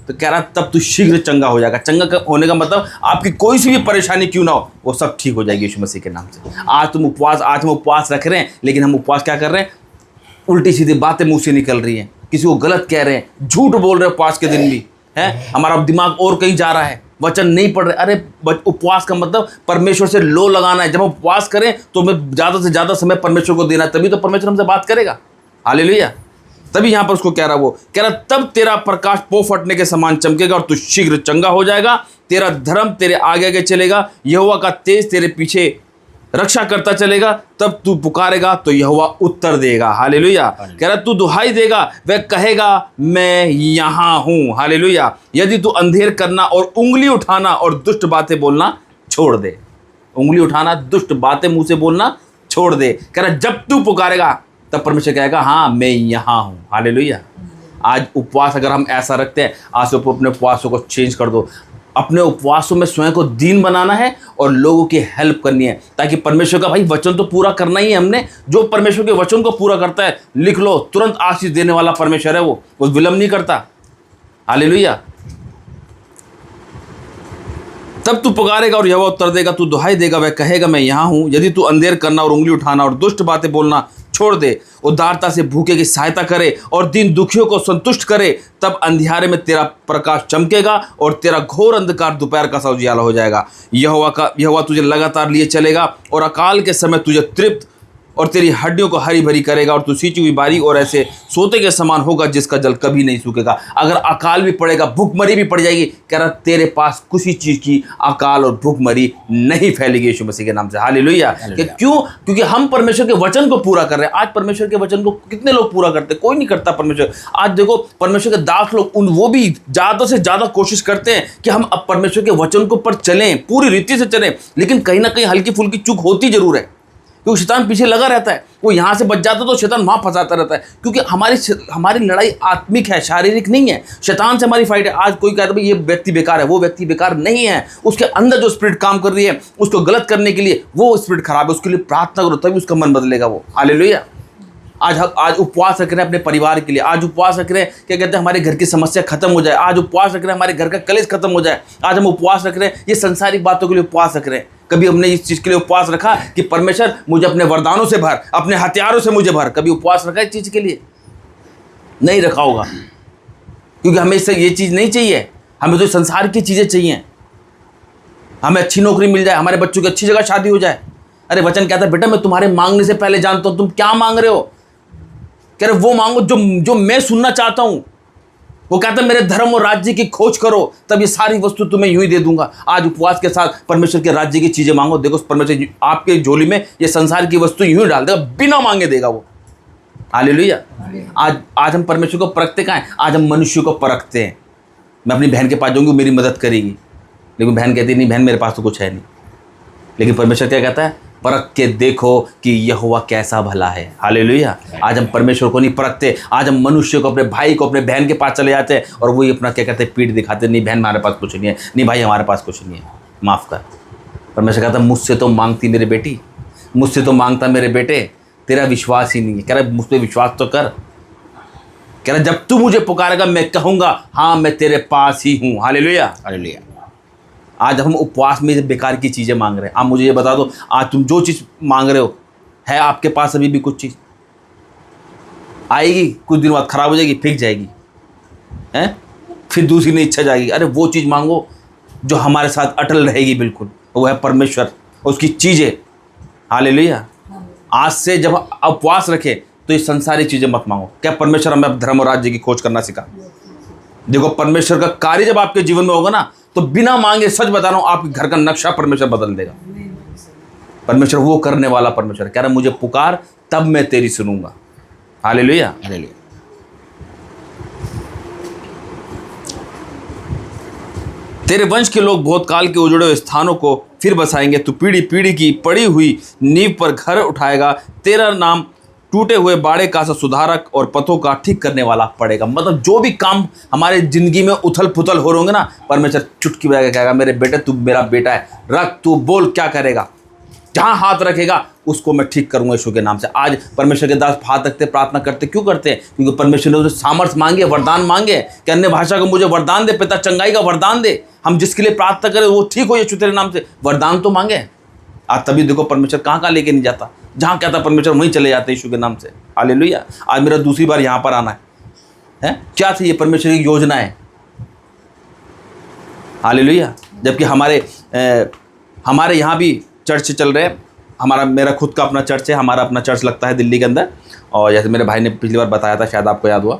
Speaker 2: तो कह रहा तब तू शीघ्र चंगा हो जाएगा। चंगा होने का मतलब आपकी कोई सी भी परेशानी क्यों ना हो, वो सब ठीक हो जाएगी यीशु मसीह के नाम से। आज हम उपवास रख रहे हैं, लेकिन हम उपवास क्या कर रहे हैं, उल्टी सीधी बातें मुँह से निकल रही हैं, किसी को गलत कह रहे हैं, झूठ बोल रहे हैं उपवास के दिन भी है, हमारा दिमाग और कहीं जा रहा है, वचन नहीं पढ़ रहे। अरे उपवास का मतलब परमेश्वर से लो लगाना है। जब हम उपवास करें तो हमें ज़्यादा से ज़्यादा समय परमेश्वर को देना है, तभी तो परमेश्वर हमसे बात करेगा। हालेलुया। तभी यहाँ पर उसको कह रहा तब तेरा प्रकाश पौ फटने के समान चमकेगा और तू शीघ्र चंगा हो जाएगा। तेरा धर्म तेरे आगे आगे चलेगा, यहोवा का तेज तेरे पीछे रक्षा करता चलेगा। तब तू पुकारेगा तो यहोवा उत्तर देगा। हालेलुया। कह रहा तू दुहाई देगा, वह कहेगा मैं यहाँ हूँ। हालेलुया। यदि तू अंधेर करना और उंगली उठाना और दुष्ट बातें बोलना छोड़ दे, उंगली उठाना दुष्ट बातें मुंह से बोलना छोड़ दे। कह रहा जब तू पुकारेगा तब परमेश्वर कहेगा हाँ मैं यहाँ हूँ। हालेलुया। आज उपवास अगर हम ऐसा रखते हैं, आज से अपने उपवासों को चेंज कर दो। अपने उपवासों में स्वयं को दीन बनाना है और लोगों की हेल्प करनी है, ताकि परमेश्वर का भाई वचन तो पूरा करना ही है हमने। जो परमेश्वर के वचन को पूरा करता है, लिख लो, तुरंत आशीष देने वाला परमेश्वर है वो विलंब नहीं करता। हालेलुया। तब तू पुकारेगा और यहोवा उत्तर देगा, तू दुहाई देगा, वह कहेगा मैं यहाँ हूँ। यदि तू अंधेर करना और उंगली उठाना और दुष्ट बातें बोलना छोड़ दे, उदारता से भूखे की सहायता करे और दीन दुखियों को संतुष्ट करे, तब अंधियारे में तेरा प्रकाश चमकेगा और तेरा घोर अंधकार दोपहर का सा उजियाला हो जाएगा। यहोवा तुझे लगातार लिए चलेगा और अकाल के समय तुझे तृप्त और तेरी हड्डियों को हरी भरी करेगा, और तू सींची हुई बारी और ऐसे सोते के समान होगा जिसका जल कभी नहीं सूखेगा। अगर अकाल भी पड़ेगा, भूखमरी भी पड़ जाएगी, कह रहा तेरे पास किसी चीज़ की अकाल और भूखमरी नहीं फैलेगी यीशु मसीह के नाम से। हालेलुया। क्यों? क्योंकि हम परमेश्वर के वचन को पूरा कर रहे हैं। आज परमेश्वर के वचन को कितने लोग पूरा करते? कोई नहीं करता परमेश्वर। आज देखो परमेश्वर के दास लोग वो भी ज़्यादा से ज़्यादा कोशिश करते हैं कि हम अब परमेश्वर के वचन को पर चलें, पूरी रीति से चलें, लेकिन कहीं ना कहीं हल्की फुल्की चूक होती जरूर है, क्योंकि शैतान पीछे लगा रहता है। वो यहाँ से बच जाता तो शैतान वहाँ फंसाता रहता है, क्योंकि हमारी लड़ाई आत्मिक है, शारीरिक नहीं है। शैतान से हमारी फाइट है। आज कोई कहता है भाई ये व्यक्ति बेकार है, वो व्यक्ति बेकार नहीं है। उसके अंदर जो स्पिरिट काम कर रही है उसको गलत करने के लिए, वो स्पिरिट खराब है, उसके लिए प्रार्थना करो तभी उसका मन बदलेगा वो। हालेलुया। आज उपवास रख रहे हैं अपने परिवार के लिए, आज उपवास रख रहे हैं, क्या कहते हैं, हमारे घर की समस्या खत्म हो जाए। आज उपवास रख रहे हैं हमारे घर का कलेश खत्म हो जाए। आज हम उपवास रख रहे हैं ये संसारिक बातों के लिए उपवास रख रहे हैं। कभी हमने इस चीज़ के लिए उपवास रखा कि परमेश्वर मुझे अपने वरदानों से भर, अपने हथियारों से मुझे भर? कभी उपवास रखा इस चीज़ के लिए? नहीं रखा होगा, क्योंकि हमें इससे ये चीज़ नहीं चाहिए। हमें तो संसार की चीज़ें चाहिए। हमें अच्छी नौकरी मिल जाए, हमारे बच्चों की अच्छी जगह शादी हो जाए। अरे वचन कहता है बेटा मैं तुम्हारे मांगने से पहले जानता हूँ तुम क्या मांग रहे हो। कह रहे वो मांगो जो मैं सुनना चाहता हूँ। वो कहता है मेरे धर्म और राज्य की खोज करो, तब ये सारी वस्तु तुम्हें यूं ही दे दूंगा। आज उपवास के साथ परमेश्वर के राज्य की चीजें मांगो, देखो परमेश्वर आपके झोली में ये संसार की वस्तु यूं ही डाल देगा, बिना मांगे देगा वो। हालेलुया। आज हम परमेश्वर को परखते कहाँ हैं? आज हम मनुष्य को परखते हैं। मैं अपनी बहन के पास जाऊंगी, मेरी मदद करेगी, लेकिन बहन कहती नहीं, बहन मेरे पास तो कुछ है नहीं। लेकिन परमेश्वर क्या कहता है? परख के देखो कि यहोवा कैसा भला है। हालेलुया। आज हम परमेश्वर को नहीं परखते, आज हम मनुष्य को, अपने भाई को, अपने बहन के पास चले जाते हैं और वही अपना क्या कहते हैं, पीठ दिखाते, नहीं बहन हमारे पास कुछ नहीं है, नहीं भाई हमारे पास कुछ नहीं है, माफ़ कर। परमेश्वर कहता है मुझसे तो मांगती मेरी बेटी, मुझसे तो मांगता मेरे बेटे, तेरा विश्वास ही नहीं है। कह रहा मुझ पर विश्वास तो कर। कह रहा जब तू मुझे पुकारेगा मैं कहूँगा हाँ मैं तेरे पास ही हूँ। हालेलुया।
Speaker 1: हालेलुया।
Speaker 2: आज हम उपवास में बेकार की चीज़ें मांग रहे हैं। आप मुझे ये बता दो, आज तुम जो चीज़ मांग रहे हो, है आपके पास अभी भी कुछ चीज़? आएगी कुछ दिन बाद, खराब हो जाएगी, फेंक जाएगी, हैं? फिर दूसरी नई इच्छा जाएगी। अरे वो चीज़ मांगो जो हमारे साथ अटल रहेगी बिल्कुल, वो है परमेश्वर, उसकी चीज़ें। हालेलुया। आज से जब उपवास रखे तो ये संसारी चीज़ें मत मांगो। क्या परमेश्वर हमें धर्म और राज्य की खोज करना सिखा। देखो परमेश्वर का कार्य जब आपके जीवन में होगा ना, तो बिना मांगे सच बता रहा हूं आपके घर का नक्शा परमेश्वर बदल देगा। परमेश्वर वो करने वाला परमेश्वर कह रहा मुझे पुकार तब मैं तेरी सुनूंगा। हालेलुया।
Speaker 1: हालेलुया।
Speaker 2: तेरे वंश के लोग बहुत काल के उजड़े हुए स्थानों को फिर बसाएंगे। तू पीढ़ी पीढ़ी की पड़ी हुई नींव पर घर उठाएगा। तेरा नाम टूटे हुए बाड़े का सा सुधारक और पथों का ठीक करने वाला पड़ेगा। मतलब जो भी काम हमारे जिंदगी में उथल पुथल हो रहे होंगे ना, परमेश्वर चुटकी बजा के कहेगा मेरे बेटे तू मेरा बेटा है, रख, तू बोल क्या करेगा, जहाँ हाथ रखेगा उसको मैं ठीक करूंगा यीशु के नाम से। आज परमेश्वर के दास हाथ रखते, प्रार्थना करते, क्यों करते हैं? क्योंकि परमेश्वर ने उसे सामर्थ्य मांगे, वरदान मांगे कि अन्य भाषा को मुझे वरदान दे, पिता चंगाई का वरदान दे। हम जिसके लिए प्रार्थना करें वो ठीक हो यीशु तेरे नाम से, वरदान तो मांगे। आज तभी देखो परमेश्वर कहाँ लेके नहीं जाता, जहाँ कहता परमेश्वर वहीं चले जाते यीशु के नाम से। हालेलुया। आज मेरा दूसरी बार यहाँ पर आना है क्या थी? ये परमेश्वर की योजना है। हालेलुया। जबकि हमारे यहाँ भी चर्च चल रहे हैं। मेरा खुद का अपना चर्च है, हमारा अपना चर्च लगता है दिल्ली के अंदर। और जैसे मेरे भाई ने पिछली बार बताया था, शायद आपको याद हुआ,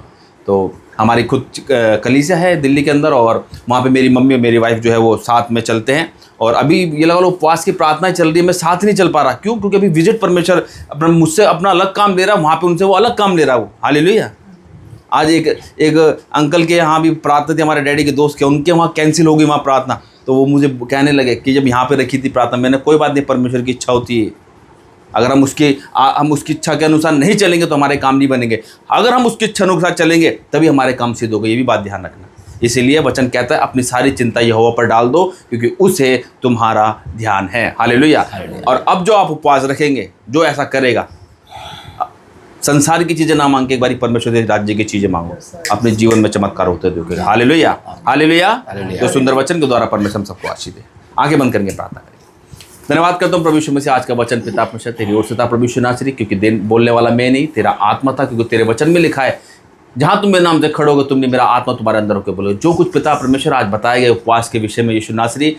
Speaker 2: तो हमारी खुद कलीसिया है दिल्ली के अंदर, और वहाँ पे मेरी मम्मी और मेरी वाइफ जो है वो साथ में चलते हैं। और अभी ये लगा लो उपवास की प्रार्थना चल रही है, मैं साथ नहीं चल पा रहा। क्यों? क्योंकि अभी विजिट परमेश्वर मुझसे अपना अलग काम ले रहा है, वहाँ पे उनसे वो अलग काम ले रहा है वो। हालेलुया। आज एक अंकल के यहाँ भी प्रार्थना थी, हमारे डैडी के दोस्त के, उनके वहाँ कैंसिल हो गई वहाँ प्रार्थना। तो वो मुझे कहने लगे कि जब यहाँ पे रखी थी प्रार्थना, मैंने कोई बात नहीं, परमेश्वर की इच्छा होती है। अगर हम उसकी इच्छा के अनुसार नहीं चलेंगे तो हमारे काम नहीं बनेंगे। अगर हम उसकी इच्छा अनुसार चलेंगे तभी हमारे काम सिद्ध होंगे। ये भी बात ध्यान रखना। इसीलिए वचन कहता है अपनी सारी चिंता यहोवा पर डाल दो क्योंकि उसे तुम्हारा ध्यान है। हालेलुया। और अब जो आप उपवास रखेंगे, जो ऐसा करेगा, संसार की चीज़ें ना मांग के एक बारी परमेश्वर के राज्य की चीज़ें मांगो, अपने जीवन में चमत्कार होते देखोगे। Hallelujah, hallelujah. तो सुंदर वचन के द्वारा परमेश्वर हम सबको आशीष दे। आगे बंद करके प्रार्थना करेंगे। धन्यवाद करता हूँ प्रभु यीशु मसीह, आज का वचन पिता परमेश्वर तेरी ओर से था प्रभु यीशु नासरी, क्योंकि दिन बोलने वाला मैं नहीं, तेरा आत्मा था, क्योंकि तेरे वचन में लिखा है जहाँ तुम मेरे नाम से खड़ोगे तुमने मेरा आत्मा तुम्हारे अंदर होकर बोलोगे। जो कुछ पिता परमेश्वर आज बताए गए उपवास के विषय में यीशु नासरी,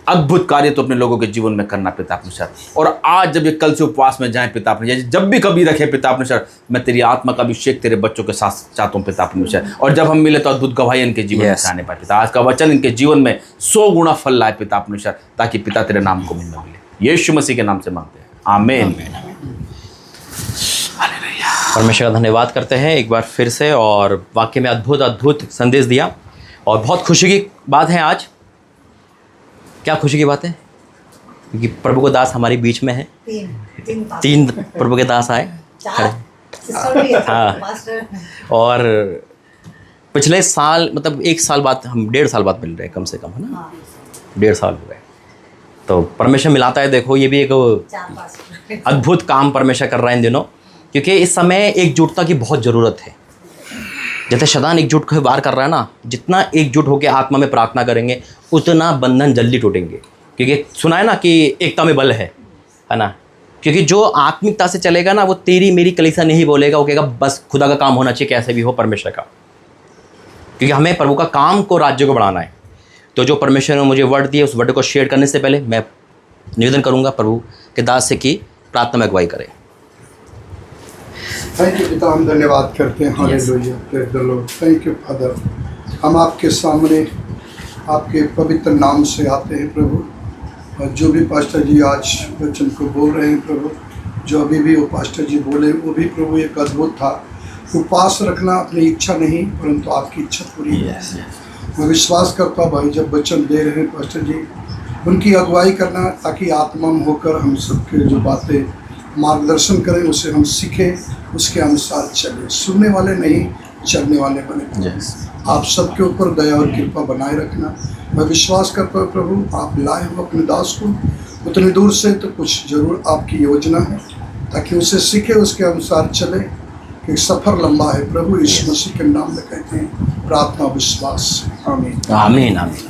Speaker 2: अद्भुत कार्य तो अपने लोगों के जीवन में करना पिता परमेश्वर। और आज जब ये कल से उपवास में जाएं पिता परमेश्वर, जब भी कभी रखे पिता परमेश्वर, मैं तेरी आत्मा का अभिषेक तेरे बच्चों के साथ चाहता हूँ पिता परमेश्वर। और जब हम मिले तो अद्भुत गवाही इनके जीवन में आने पाए पिता। आज का वचन इनके जीवन में 100 गुना फल लाए पिता परमेश्वर, ताकि पिता तेरे नाम को महिमा मिले। यीशु मसीह के नाम से मांगते हैं, आमीन।
Speaker 1: परमेश्वर का धन्यवाद करते हैं एक बार फिर से, और वाक्य में अद्भुत संदेश दिया, और बहुत खुशी की बात है आज। क्या खुशी की बात है? क्योंकि प्रभु के दास हमारे बीच में है। तीन प्रभु के दास आए। हाँ, और पिछले साल मतलब 1 साल बाद, हम 1.5 साल बाद मिल रहे हैं कम से कम, है ना? 1.5 साल हो गए। तो परमेश्वर मिलाता है। देखो, ये भी एक अद्भुत काम परमेश्वर कर रहा है इन दिनों, क्योंकि इस समय एकजुटता की बहुत ज़रूरत है। जैसे शैतान एकजुट को वार कर रहा है ना, जितना एकजुट होकर आत्मा में प्रार्थना करेंगे उतना बंधन जल्दी टूटेंगे। क्योंकि सुना है ना कि एकता में बल है ना? क्योंकि जो आत्मिकता से चलेगा ना, वो तेरी मेरी कलीसिया नहीं बोलेगा, वो कहेगा बस खुदा का काम होना चाहिए, कैसे भी हो परमेश्वर का। क्योंकि हमें प्रभु का काम को, राज्य को बढ़ाना है। तो जो परमेश्वर ने मुझे वर्ड दिया, उस वर्ड को शेयर करने से पहले मैं निवेदन करूंगा प्रभु के दास से कि प्रार्थना में अगुवाई करें।
Speaker 3: थैंक यू पिता, हम धन्यवाद करते हैं। Hallelujah, praise the Lord. Thank you father. हम आपके सामने आपके पवित्र नाम से आते हैं प्रभु, और जो भी पास्टर जी आज वचन को बोल रहे हैं प्रभु, जो अभी भी वो पास्टर जी बोले वो भी प्रभु एक अद्भुत था। उपवास रखना अपनी इच्छा नहीं, परंतु आपकी इच्छा पूरी है। मैं विश्वास करता हूँ भाई, जब वचन दे रहे हैं पास्टर जी, उनकी अगुवाई करना, ताकि आत्मा में होकर हम सबके जो बातें मार्गदर्शन करें उसे हम सीखें, उसके अनुसार चलें। सुनने वाले नहीं, चलने वाले बने। आप सबके ऊपर दया और कृपा बनाए रखना। मैं विश्वास करता हूँ प्रभु, आप लाए हो अपने दास को उतनी दूर से, तो कुछ जरूर आपकी योजना है, ताकि उसे सीखे, उसके अनुसार चले। एक सफ़र लंबा है प्रभु, यीशु मसीह के नाम में कहते हैं प्रार्थना विश्वास, आमीन
Speaker 1: आमीन आमीन।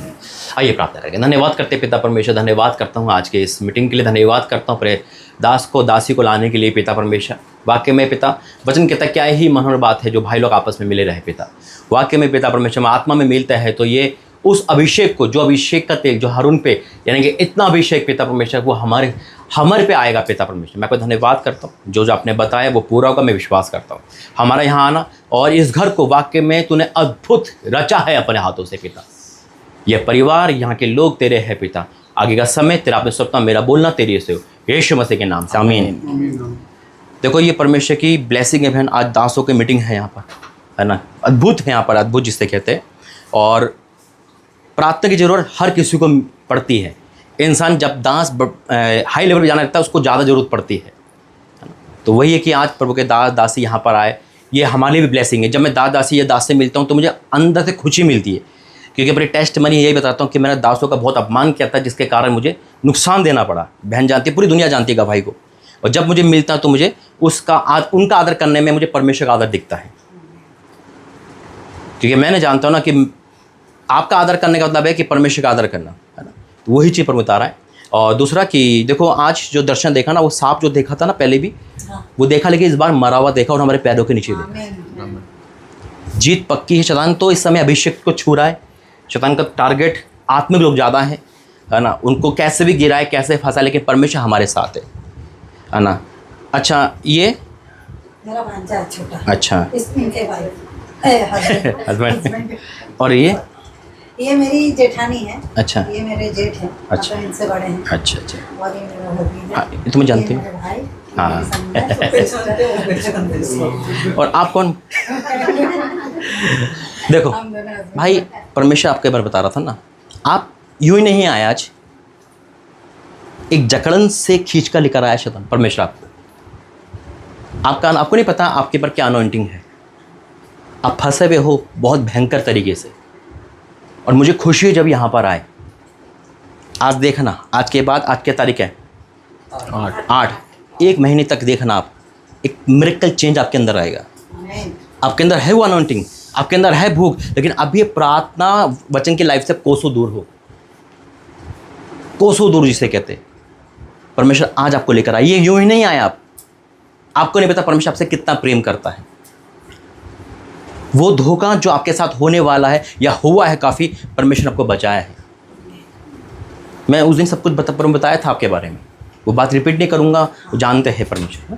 Speaker 1: आइए प्रार्थना करेंगे। धन्यवाद करते पिता परमेश्वर, धन्यवाद करता हूँ आज के इस मीटिंग के लिए, धन्यवाद करता हूँ अपने दास को, दासी को लाने के लिए पिता परमेश्वर। वाक्य में पिता वचन कहता क्या ही मनोहर बात है जो भाई लोग आपस में मिले रहे पिता। वाक्य में पिता परमेश्वर में आत्मा में मिलता है, तो ये उस अभिषेक को, जो अभिषेक का तेल जो हारून पे, यानी कि इतना अभिषेक पिता परमेश्वर वो हमारे पे आएगा पिता परमेश्वर। मैं आपको धन्यवाद करता हूँ, जो आपने बताया वो पूरा होगा, मैं विश्वास करता हूँ। हमारा यहाँ आना और इस घर को वाक्य में तूने अद्भुत रचा है अपने हाथों से पिता। यह परिवार, यहाँ के लोग तेरे हैं पिता। आगे का समय तेरा, आपने सोचता मेरा बोलना तेरे से हो, यीशु मसीह के नाम से, आमीन। देखो, ये परमेश्वर की ब्लेसिंग है बहन। आज दासों की मीटिंग है यहाँ पर, है ना? अद्भुत है यहाँ पर, अद्भुत जिससे कहते हैं। और प्रार्थना की जरूरत हर किसी को पड़ती है। इंसान जब दास हाई लेवल पर जाना रहता है, उसको ज़्यादा ज़रूरत पड़ती है ना? तो वही है कि आज प्रभु के दास दासी यहाँ पर आए, ये हमारे लिए भी ब्लेसिंग है। जब मैं दासी या दास से मिलता हूँ तो मुझे अंदर से खुशी मिलती है, क्योंकि अपने टेस्ट मनी यही बताता हूँ कि मैंने दासों का बहुत अपमान किया था, जिसके कारण मुझे नुकसान देना पड़ा। बहन जानती है, पूरी दुनिया जानती है गवाही को। और जब मुझे मिलता तो मुझे उनका आदर करने में मुझे परमेश्वर का आदर दिखता है, क्योंकि मैंने जानता हूँ ना कि आपका आदर करने का मतलब है कि परमेश्वर का आदर करना, है ना? तो वही चीज़ पर उतारा है। और दूसरा कि देखो, आज जो दर्शन देखा ना, वो सांप जो देखा था ना पहले भी, वो देखा, लेकिन इस बार मरा हुआ देखा और हमारे पैरों के नीचे देखा। जीत पक्की है। शैतान तो इस समय अभिषेक को छू रहा है। शैतान का टारगेट आत्मिक लोग ज़्यादा है ना? उनको कैसे भी गिराए, कैसे फंसा, लेकिन परमेश्वर हमारे साथ है ना? अच्छा, ये
Speaker 4: मेरा भांजा है छोटा।
Speaker 1: अच्छा,
Speaker 4: इनके भाई
Speaker 1: हस्बैंड। और ये
Speaker 4: मेरी जेठानी है। अच्छा, ये मेरे जेठ हैं।
Speaker 1: अच्छा,
Speaker 4: इनसे बड़े हैं।
Speaker 1: अच्छा।
Speaker 4: और ये मेरा हस्बैंड है।
Speaker 1: तुम जानती हो? हाँ। और आप कौन? देखो भाई, परमेश्वर आपके बारे बता रहा था ना, आप यूं ही नहीं आए आज, एक जकड़न से खींच कर लेकर आया शैतान परमेश्वर आपको नहीं पता आपके पर क्या अनॉइंटिंग है। आप फंसे हुए हो बहुत भयंकर तरीके से, और मुझे खुशी है जब यहाँ पर आए। आज देखना, आज के बाद, आज क्या तारीख है? 8। 1 महीने तक देखना आप, एक मिरेकल चेंज आपके अंदर आएगा।
Speaker 4: आमीन।
Speaker 1: आपके अंदर है वो अनॉइंटिंग, आपके अंदर है भूख, लेकिन अभी ये प्रार्थना वचन की लाइफ से कोसों दूर हो, कोसों दूर जिसे कहते हैं। परमेश्वर आज आपको लेकर आए, ये यूं ही नहीं आए आपको नहीं पता परमेश्वर आपसे कितना प्रेम करता है। वो धोखा जो आपके साथ होने वाला है या हुआ है काफ़ी, परमेश्वर आपको बचाया है। मैं उस दिन सब कुछ बताया था आपके बारे में, वो बात रिपीट नहीं करूंगा, वो जानते हैं परमेश्वर।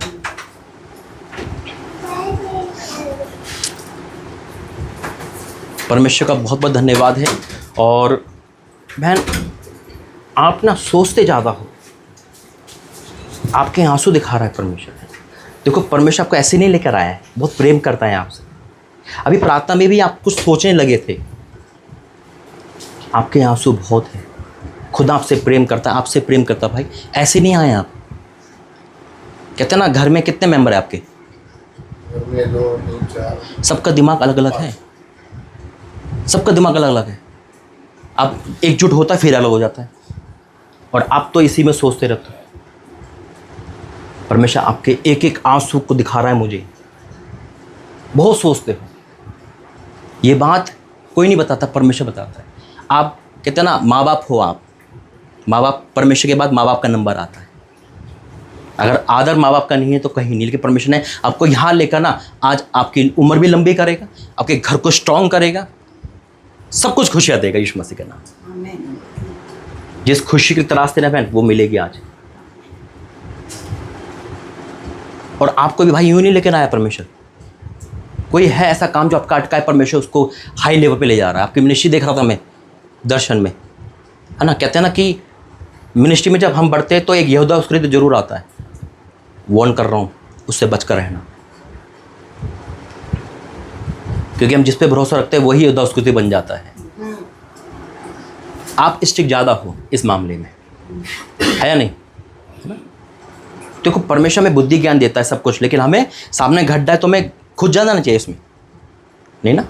Speaker 1: परमेश्वर का बहुत बहुत धन्यवाद है। और बहन, आप ना सोचते ज़्यादा हो, आपके आंसू दिखा रहा है परमेश्वर। देखो, परमेश्वर आपको ऐसे नहीं लेकर आया है, बहुत प्रेम करता है आपसे। अभी प्रार्थना में भी आप कुछ सोचने लगे थे, आपके आंसू बहुत है। खुदा आपसे प्रेम करता है, आपसे प्रेम करता है भाई, ऐसे नहीं आए आप। कहते हैं ना, घर में कितने मेंबर है आपके?
Speaker 3: 2 3 4।
Speaker 1: सबका दिमाग अलग अलग है, सबका दिमाग अलग अलग है। अब एकजुट होता है फिर अलग हो जाता है, और आप तो इसी में सोचते रहते हो। परमेश्वर आपके एक एक आंसू को दिखा रहा है मुझे, बहुत सोचते हो। ये बात कोई नहीं बताता, परमेश्वर बताता है। आप कहते हैं ना, माँ बाप हो आप, माँ बाप, परमेश्वर के बाद माँ बाप का नंबर आता है। अगर आदर माँ बाप का नहीं है तो कहीं नहीं, लेकिन परमेश्वर ने आपको यहाँ लेकर ना, आज आपकी उम्र भी लंबी करेगा, आपके घर को स्ट्रॉन्ग करेगा, सब कुछ खुशियाँ देगा यीशु मसीह के नाम।
Speaker 4: आमीन।
Speaker 1: जिस खुशी की तलाश थे ना बहन, वो मिलेगी आज। और आपको भी भाई यूँ नहीं लेकर आया परमेश्वर। कोई है ऐसा काम जो आपका अटका है, परमेश्वर उसको हाई लेवल पे ले जा रहा है। आपकी मिनिस्ट्री देख रहा था मैं दर्शन में, है ना। कहते हैं ना कि मिनिस्ट्री में जब हम बढ़ते हैं तो एक यहूदा उसकृत्य जरूर आता है। वार्न कर रहा हूँ, उससे बचकर रहना, क्योंकि हम जिस पे भरोसा रखते हैं वही यहूदा उसकृत्य बन जाता है। आप स्ट्रिक्ट ज़्यादा हो इस मामले में, है या नहीं? देखो, परमेश्वर में बुद्धि ज्ञान देता है सब कुछ, लेकिन हमें सामने गड्ढा है तो हमें खुद जाना चाहिए इसमें, नहीं ना।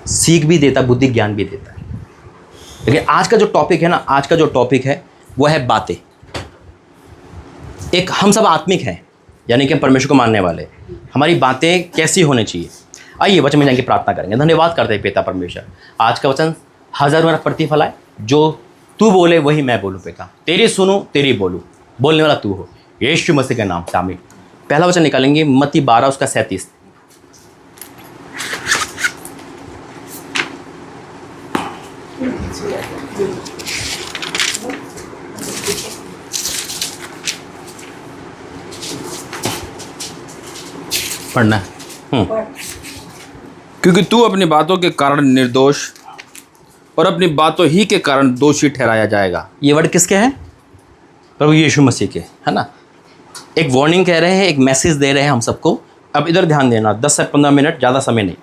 Speaker 1: सीख भी देता, बुद्धि ज्ञान भी देता है। लेकिन आज का जो टॉपिक है ना, आज का जो टॉपिक है वो है बातें। एक हम सब आत्मिक हैं, यानी कि हम परमेश्वर को मानने वाले। हमारी बातें कैसी होनी चाहिए? आइए वचन में जाके प्रार्थना करेंगे। धन्यवाद करते हैं पिता परमेश्वर, आज का वचन 1000 गुना प्रतिफल आए। जो तू बोले वही मैं बोलूँ पिता, तेरी सुनूं तेरी बोलूँ, बोलने वाला तू हो, यीशु मसीह के नाम से आमीन। पहला वचन निकालेंगे मत्ती 12 उसका 37।
Speaker 2: पढ़ना है। क्योंकि तू अपनी बातों के कारण निर्दोष और अपनी बातों ही के कारण दोषी ठहराया जाएगा।
Speaker 1: ये वर्ड किसके हैं? प्रभु यीशु मसीह के, है ना। एक वार्निंग कह रहे हैं, एक मैसेज दे रहे हैं हम सबको। अब इधर ध्यान देना, 10 से 15 मिनट, ज़्यादा समय नहीं।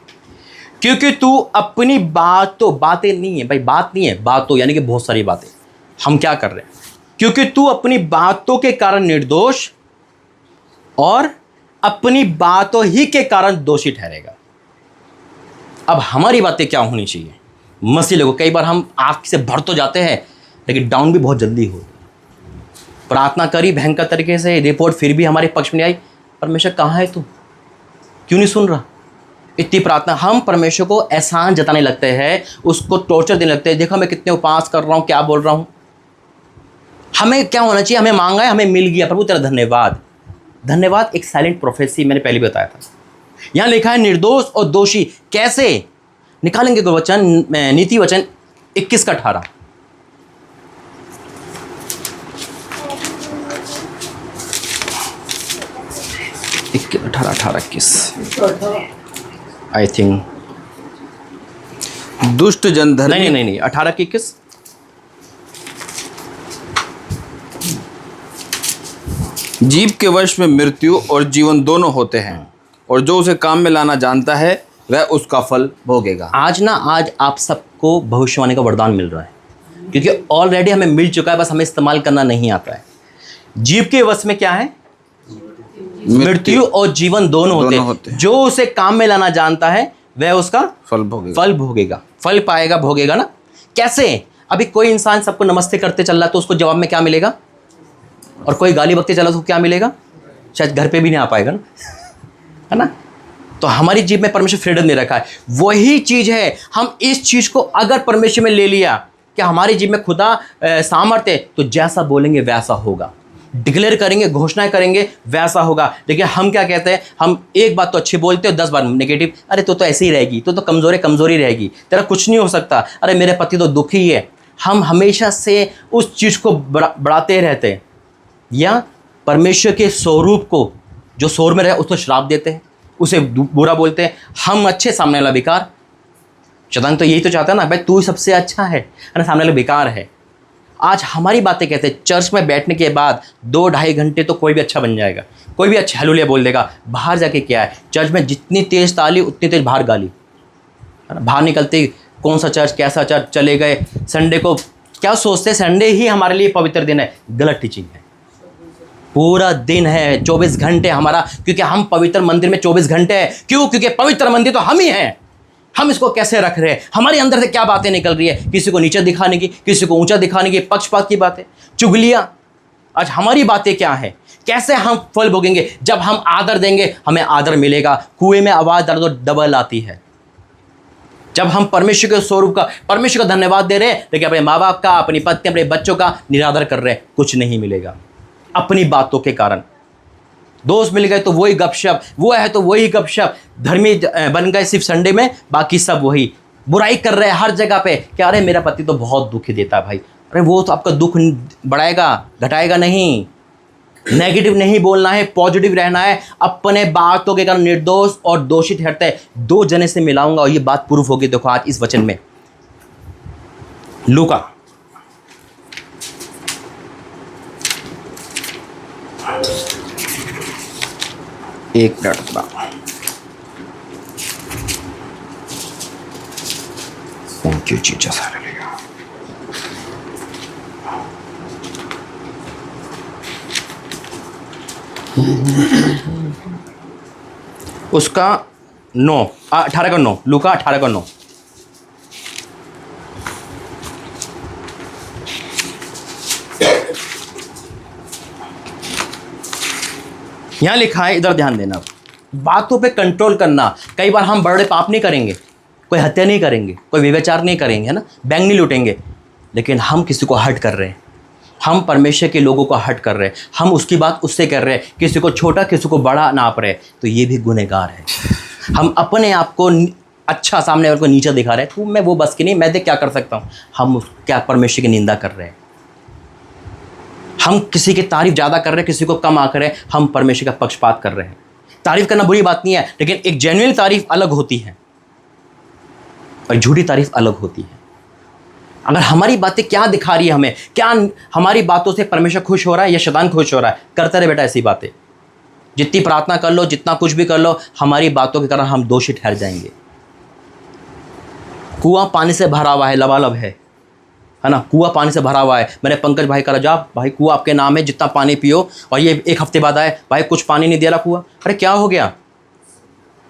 Speaker 1: क्योंकि तू अपनी बातों, बातें नहीं है भाई, बात नहीं है, बातों यानी कि बहुत सारी बातें। हम क्या कर रहे हैं? क्योंकि तू अपनी बातों के कारण निर्दोष और अपनी बातों ही के कारण दोषी ठहरेगा। अब हमारी बातें क्या होनी चाहिए? मसीह लोगों, कई बार हम आँख से भर तो जाते हैं लेकिन डाउन भी बहुत जल्दी हो। प्रार्थना करी भयंकर तरीके से, रिपोर्ट फिर भी हमारे पक्ष में नहीं आई। परमेश्वर कहाँ है तू? क्यों नहीं सुन रहा? इतनी प्रार्थना, हम परमेश्वर को एहसान जताने लगते हैं, उसको टॉर्चर देने लगते हैं। देखो मैं कितने उपास कर रहा हूँ, क्या बोल रहा हूँ। हमें क्या होना चाहिए? हमें मांगा है, हमें मिल गया, प्रभु तेरा धन्यवाद। धन्यवाद एक साइलेंट प्रोफेसी मैंने पहले बताया था। यहाँ लिखा है निर्दोष और दोषी। कैसे निकालेंगे? वचन नीति वचन 21 का 18। अठारह 21 आई थिंक।
Speaker 2: दुष्ट जन धर्मी
Speaker 1: नहीं 18 की 21।
Speaker 2: जीव के वश में मृत्यु और जीवन दोनों होते हैं, और जो उसे काम में लाना जानता है वह उसका फल भोगेगा।
Speaker 1: आज आप सबको भविष्यवाणी का वरदान मिल रहा है, क्योंकि ऑलरेडी हमें मिल चुका है, बस हमें इस्तेमाल करना नहीं आता है। जीव के वश में क्या है? मृत्यु और जीवन दोनों होते हैं। जो उसे काम में लाना जानता है वह उसका
Speaker 2: फल भोगेगा।
Speaker 1: फल पाएगा, भोगेगा ना। कैसे? अभी कोई इंसान सबको नमस्ते करते चल रहा है तो उसको जवाब में क्या मिलेगा? और कोई गाली बकते चला तो क्या मिलेगा? शायद घर पे भी नहीं आ पाएगा ना, है ना? तो हमारी जीभ में परमेश्वर फ्रीडम दे रखा है। वही चीज़ है, हम इस चीज़ को अगर परमेश्वर में ले लिया कि हमारी जीभ में खुदा सामर्थ्य है, तो जैसा बोलेंगे वैसा होगा, डिक्लेयर करेंगे, घोषणाएं करेंगे, वैसा होगा। लेकिन हम क्या कहते हैं? हम एक बात तो अच्छी बोलते हो, 10 बार नेगेटिव। अरे तो ऐसे ही रहेगी, तो कमज़ोरी रहेगी, तेरा कुछ नहीं हो सकता, अरे मेरे पति तो दुखी है। हम हमेशा से उस चीज़ को बढ़ाते रहते हैं, या परमेश्वर के स्वरूप को जो शोर में रहे उसको श्राप देते हैं, उसे बुरा बोलते हैं। हम अच्छे, सामने वाला बेकार। शैतान तो यही तो चाहता है ना, भाई तू सबसे अच्छा है ना, सामने वाला बेकार है। आज हमारी बातें कहते हैं, चर्च में बैठने के बाद 2-2.5 घंटे तो कोई भी अच्छा बन जाएगा, कोई भी अच्छा हालेलुया बोल देगा। बाहर जाके क्या है? चर्च में जितनी तेज़ ताली उतनी तेज़ बाहर गाली, है ना? बाहर निकलते कौन सा चर्च, कैसा चर्च, चले गए। संडे को क्या सोचते हैं? संडे ही हमारे लिए पवित्र दिन है। गलत टीचिंग है। पूरा दिन है, 24 घंटे हमारा, क्योंकि हम पवित्र मंदिर में 24 घंटे हैं। क्यों? क्योंकि पवित्र मंदिर तो हम ही हैं। हम इसको कैसे रख रहे हैं? हमारे अंदर से क्या बातें निकल रही है? किसी को नीचे दिखाने की, किसी को ऊंचा दिखाने की, पक्षपात की बातें, चुगलियां। आज हमारी बातें क्या है? कैसे हम फल भोगेंगे? जब हम आदर देंगे हमें आदर मिलेगा। कुएं में आवाज़ डालो तो डबल आती है। जब हम परमेश्वर के स्वरूप का, परमेश्वर का धन्यवाद दे रहे हैं, लेकिन अपने माँ बाप का, अपनी पत्नी, अपने बच्चों का निरादर कर रहे हैं, कुछ नहीं मिलेगा। अपनी बातों के कारण दोस्त मिल गए तो वही गपशप, वो है तो वही गपशप, धर्मी बन गए सिर्फ संडे में, बाकी सब वही बुराई कर रहे हैं हर जगह पे। क्या? अरे मेरा पति तो बहुत दुखी देता है भाई। अरे वो तो आपका दुख बढ़ाएगा, घटाएगा नहीं। नेगेटिव नहीं बोलना है, पॉजिटिव रहना है। अपने बातों के कारण निर्दोष और दोषी ठहरते हैं। 2 जने से मिलाऊंगा और ये बात प्रूफ होगी। देखो आज इस वचन में, लूका एक मिनट का, थैंक यू जीसस, हालेलुया। उसका 9, 18 का 9, लूका 18 का 9। यहां लिखा है, इधर ध्यान देना, बातों पे कंट्रोल करना। कई बार हम बड़े पाप नहीं करेंगे, कोई हत्या नहीं करेंगे, कोई व्यभिचार नहीं करेंगे, है ना, बैंक नहीं लूटेंगे, लेकिन हम किसी को हर्ट कर रहे हैं, हम परमेश्वर के लोगों को हर्ट कर रहे हैं, हम उसकी बात उससे कर रहे हैं, किसी को छोटा किसी को बड़ा नाप रहे हैं, तो ये भी गुनहगार है। हम अपने आप को अच्छा, सामने वाले को नीचा दिखा रहे हैं, तू मैं वो बस की नहीं, मैं देख क्या कर सकता हूँ। हम क्या परमेश्वर की निंदा कर रहे हैं। हम किसी की तारीफ ज़्यादा कर रहे हैं, किसी को कम आ कर रहे हैं, हम परमेश्वर का पक्षपात कर रहे हैं। तारीफ करना बुरी बात नहीं है, लेकिन एक जेन्युइन तारीफ अलग होती है और झूठी तारीफ अलग होती है। अगर हमारी बातें क्या दिखा रही है हमें, क्या हमारी बातों से परमेश्वर खुश हो रहा है या शैतान खुश हो रहा है? करते रहे बेटा ऐसी बातें, जितनी प्रार्थना कर लो, जितना कुछ भी कर लो, हमारी बातों के कारण हम दोषी ठहर जाएंगे। कुआं पानी से भरा हुआ है, लबालब है ना, कुआं पानी से भरा हुआ है। मैंने पंकज भाई का रजा, भाई कुआं आपके नाम है, जितना पानी पियो। और ये 1 हफ्ते बाद आए, भाई कुछ पानी नहीं दे रहा कुआं। अरे क्या हो गया?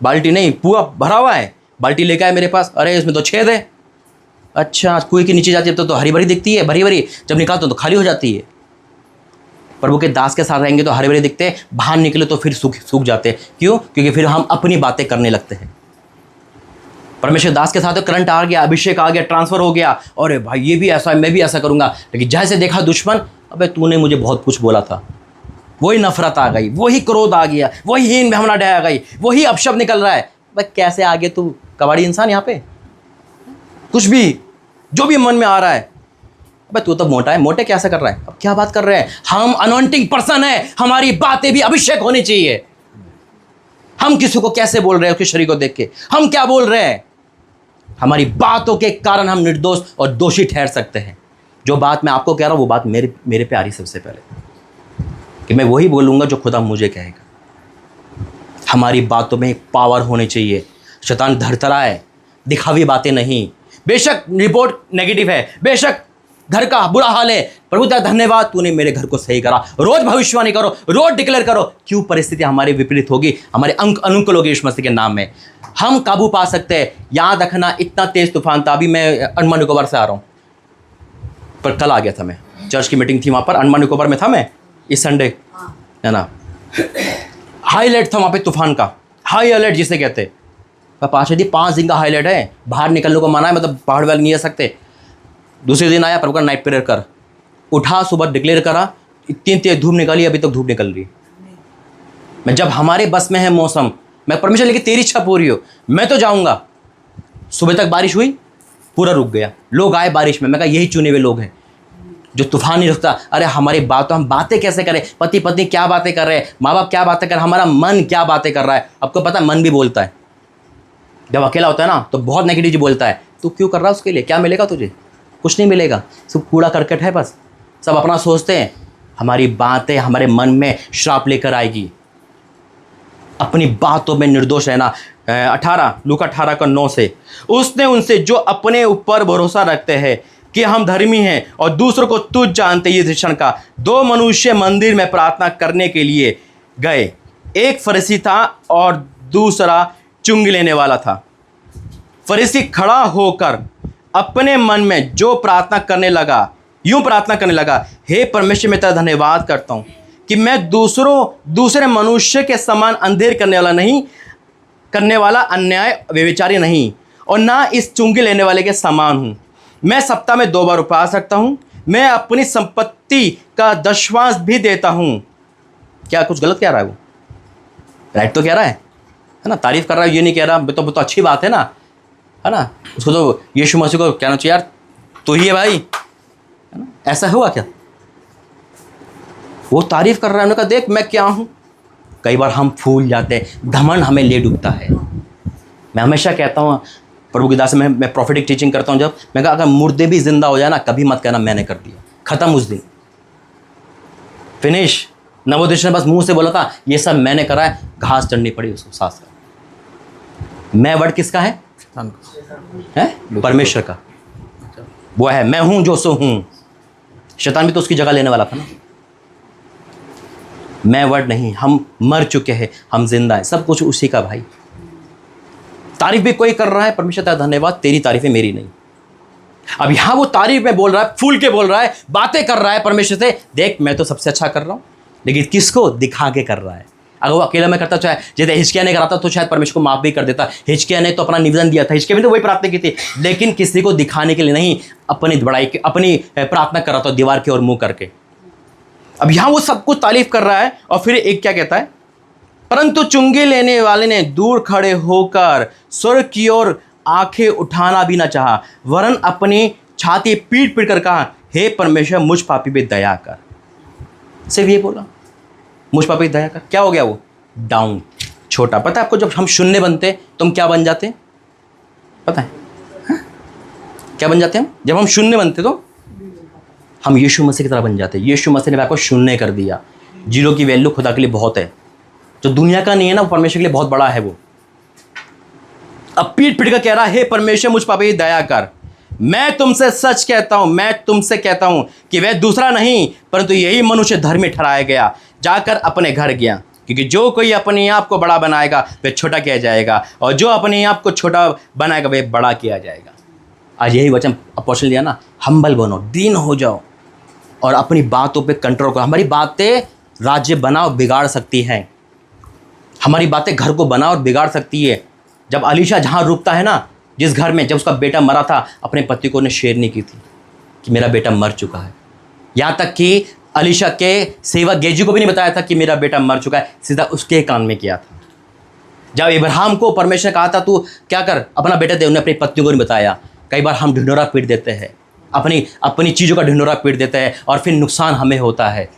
Speaker 1: बाल्टी नहीं, कुआं भरा हुआ है। बाल्टी लेके आए मेरे पास, अरे इसमें तो छेद है। अच्छा, कुएं के नीचे जाती है तो हरी भरी दिखती है, भरी भरी, जब निकालते तो खाली हो जाती है। प्रभु के दास के साथ रहेंगे तो हरे भरे दिखते हैं, बाहर निकले तो फिर सूख जाते हैं। क्यों? क्योंकि फिर हम अपनी बातें करने लगते हैं। परमेश्वर दास के साथ तो करंट आ गया, अभिषेक आ गया, ट्रांसफर हो गया, अरे भाई ये भी ऐसा है, मैं भी ऐसा करूंगा। लेकिन जैसे देखा दुश्मन, अबे तूने मुझे बहुत कुछ बोला था, वही नफरत आ गई, वही क्रोध आ गया, वही हीन भावना आ गई, वही अपशब्द निकल रहा है। भाई कैसे आगे तू कबाड़ी इंसान यहाँ पे, कुछ भी जो भी मन में आ रहा है, अबे तू तो मोटा है, मोटे कैसे कर रहा है? अब क्या बात कर रहे हैं? हम अनॉइंटिंग पर्सन है, हमारी बातें भी अभिषेक होनी चाहिए। हम किसी को कैसे बोल रहे हैं उसके शरीर को देख के, हम क्या बोल रहे हैं? हमारी बातों के कारण हम निर्दोष और दोषी ठहर सकते हैं। जो बात मैं आपको कह रहा हूं वो बात मेरे पे आ रही सबसे पहले, कि मैं वही बोलूंगा जो खुदा मुझे कहेगा। हमारी बातों में पावर होनी चाहिए। शैतान धड़धड़ा है, दिखावी बातें नहीं। बेशक रिपोर्ट नेगेटिव है, बेशक घर का बुरा हाल है, प्रभु तेरा धन्यवाद, तूने मेरे घर को सही करा। रोज भविष्यवाणी करो, रोज डिक्लेयर करो। क्यों? परिस्थिति हमारी विपरीत होगी, हमारे अनुकूल होगी। यीशु मसीह के नाम में हम काबू पा सकते हैं। याद रखना, इतना तेज तूफान था। अभी मैं अंडमान निकोबार से आ रहा हूँ, पर कल आ गया था मैं, चर्च की मीटिंग थी वहाँ पर, अंडमान निकोबार में था मैं इस संडे, है ना। हाईलाइट था वहाँ पे तूफान का, हाई अलर्ट जिसे कहते हैं। पर पाशा जी 5 दिन का हाईलाइट है, बाहर निकलने को मना है, मतलब पहाड़ वाले नहीं जा सकते। दूसरे दिन आया प्रभु का नाइट प्रेयर कर, उठा सुबह डिक्लेयर करा, इतनी तेज धूप निकाली, अभी तक धूप निकल रही। मैं जब हमारे बस में है मौसम, मैं परमेश्वर लेकिन तेरी इच्छा पूरी हो, मैं तो जाऊँगा। सुबह तक बारिश हुई, पूरा रुक गया, लोग आए बारिश में। मैं कहा यही चुने हुए लोग हैं जो तूफान नहीं रुकता। अरे हमारी बातों, हम बातें कैसे करें, पति पत्नी क्या बातें कर रहे हैं, माँ बाप क्या बातें कर रहे हैं, हमारा मन क्या बातें कर रहा है। आपको पता है मन भी बोलता है, जब अकेला होता है ना तो बहुत नेगेटिव बोलता है। तू क्यों कर रहा है उसके लिए, क्या मिलेगा तुझे, कुछ नहीं मिलेगा, सब कूड़ा करकट है बस, सब अपना सोचते हैं। हमारी बातें हमारे मन में श्राप लेकर आएगी। अपनी बातों में निर्दोष रहना। 18 लूका 18:9 से, उसने उनसे जो अपने ऊपर भरोसा रखते हैं कि हम धर्मी हैं और दूसरों को तुच्छ जानते, ये दृष्टि का 2 मनुष्य मंदिर में प्रार्थना करने के लिए गए, एक फरीसी था और दूसरा चुंगी लेने वाला था। फरीसी खड़ा होकर अपने मन में जो प्रार्थना करने लगा, यूं प्रार्थना करने लगा, हे परमेश्वर मैं तेरा धन्यवाद करता हूँ कि मैं दूसरे मनुष्य के समान अंधेर करने वाला अन्याय व्यभिचारी नहीं, और ना इस चुंगी लेने वाले के समान हूँ। मैं सप्ताह में 2 बार उपवास रखता हूँ, मैं अपनी संपत्ति का 10वांश भी देता हूँ। क्या कुछ गलत कह रहा है वो? राइट तो कह रहा है ना, तारीफ कर रहा है, ये नहीं कह रहा। तो अच्छी बात है ना। उसको तो यीशु मसीह को कहना चाहिए यार तू ही है भाई, है ना। ऐसा हुआ क्या? वो तारीफ कर रहा है, उन्होंने कहा देख मैं क्या हूँ। कई बार हम फूल जाते हैं, घमंड हमें ले डूबता है। मैं हमेशा कहता हूँ, प्रभु की दास मैं प्रॉफिटिक टीचिंग करता हूँ, जब मैं कहा अगर मुर्दे भी जिंदा हो जाए ना, कभी मत कहना मैंने कर दिया, खत्म उस दिन, फिनिश। नवोदेश ने बस मुंह से बोला था ये सब मैंने करा है, घास चढ़नी पड़ी उसको साथ साथ। मैं वर्ड किसका है? परमेश्वर का। वो है मैं हूं जो सो हूं। शैतान भी तो उसकी जगह लेने वाला था ना। मैं वर्ड नहीं, हम मर चुके हैं, हम जिंदा हैं, सब कुछ उसी का भाई। तारीफ भी कोई कर रहा है, परमेश्वर तेरा धन्यवाद, तेरी तारीफ है मेरी नहीं। अब यहां वो तारीफ में बोल रहा है, फूल के बोल रहा है, बातें कर रहा है परमेश्वर से, देख मैं तो सबसे अच्छा कर रहा हूं, लेकिन किसको दिखा के कर रहा है। अगर वो अकेला में करता, चाहे जैसे हिजकिय्याह ने कराता तो शायद परमेश्वर को माफ भी कर देता। हिजकिय्याह ने तो अपना निवेदन दिया था, हिजकिय्याह भी तो वही प्रार्थना की थी, लेकिन किसी को दिखाने के लिए नहीं, अपनी बड़ाई की अपनी प्रार्थना कर रहा था दीवार की ओर मुंह करके। अब यहां वो सब कुछ तारीफ कर रहा है और फिर एक क्या कहता है, परंतु चुंगी लेने वाले ने दूर खड़े होकर स्वर्ग की ओर आंखें उठाना भी ना चाहा, वरन अपनी छाती पीट पीट कर कहा, हे परमेश्वर मुझ पापी पे दया कर। सिर्फ ये बोला, मुझ पापी पे दया कर। क्या हो गया वो? डाउन, छोटा। पता है आपको, जब हम शून्य बनते तो हम क्या बन जाते हैं? पता है क्या बन जाते हैं हम? जब हम शून्य बनते तो हम यीशु मसीह की तरह बन जाते हैं। यीशु मसीह ने आपको शून्य कर दिया। जीरो की वैल्यू खुदा के लिए बहुत है, जो दुनिया का नहीं है ना, वो परमेश्वर के लिए बहुत बड़ा है वो। अब पीट पीट कर कह रहा है, हे परमेश्वर मुझ पापी दया कर। मैं तुमसे सच कहता हूं, मैं तुमसे कहता हूं कि वह दूसरा नहीं परंतु यही मनुष्य धर्मी ठहराया गया, जाकर अपने घर गया। क्योंकि जो कोई अपने आप को बड़ा बनाएगा वह छोटा किया जाएगा, और जो अपने आप को छोटा बनाएगा वह बड़ा किया जाएगा। आज यही वचन अपोस्टल दिया ना, हम्बल बनो, दीन हो जाओ और अपनी बातों पे कंट्रोल करो। हमारी बातें राज्य बनाओ बिगाड़ सकती हैं, हमारी बातें घर को बना और बिगाड़ सकती है। जब अलीशा जहाँ रुकता है ना, जिस घर में, जब उसका बेटा मरा था, अपने पति को ने शेयर नहीं की थी कि मेरा बेटा मर चुका है। यहाँ तक कि अलीशा के सेवक गेजी को भी नहीं बताया था कि मेरा बेटा मर चुका है, सीधा उसके कान में किया था। जब इब्राहिम को परमेश्वर ने कहा था तू क्या कर, अपना बेटा दे, उन्हें अपनी पत्नी को नहीं बताया। कई बार हम ढिंढोरा पीट देते हैं, अपनी चीज़ों का ढिंढोरा पीट देते हैं और फिर नुकसान हमें होता है।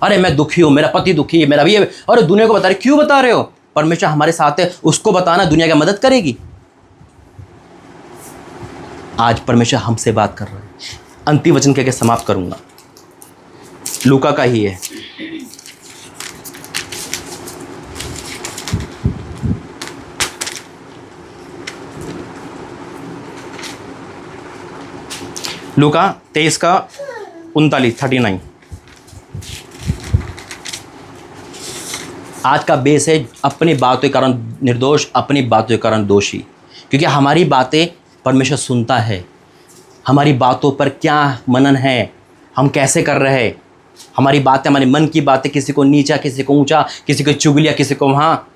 Speaker 1: अरे मैं दुखी हूँ, मेरा पति दुखी है, मेरा भी है। अरे दुनिया को बता रहे, क्यों बता रहे हो? परमेश्वर हमारे साथ है, उसको बताना दुनिया की मदद करेगी। आज परमेश्वर हमसे बात कर रहा है। अंतिम वचन कहकर समाप्त करूंगा, लूका का ही है। लूका 23:39। आज का बेस है अपनी बातों के कारण निर्दोष, अपनी बातों के कारण दोषी। क्योंकि हमारी बातें परमेश्वर सुनता है। हमारी बातों पर क्या मनन है, हम कैसे कर रहे हैं, हमारी बातें, हमारे मन की बातें, किसी को नीचा, किसी को ऊंचा, किसी को चुगलिया, किसी को वहाँ।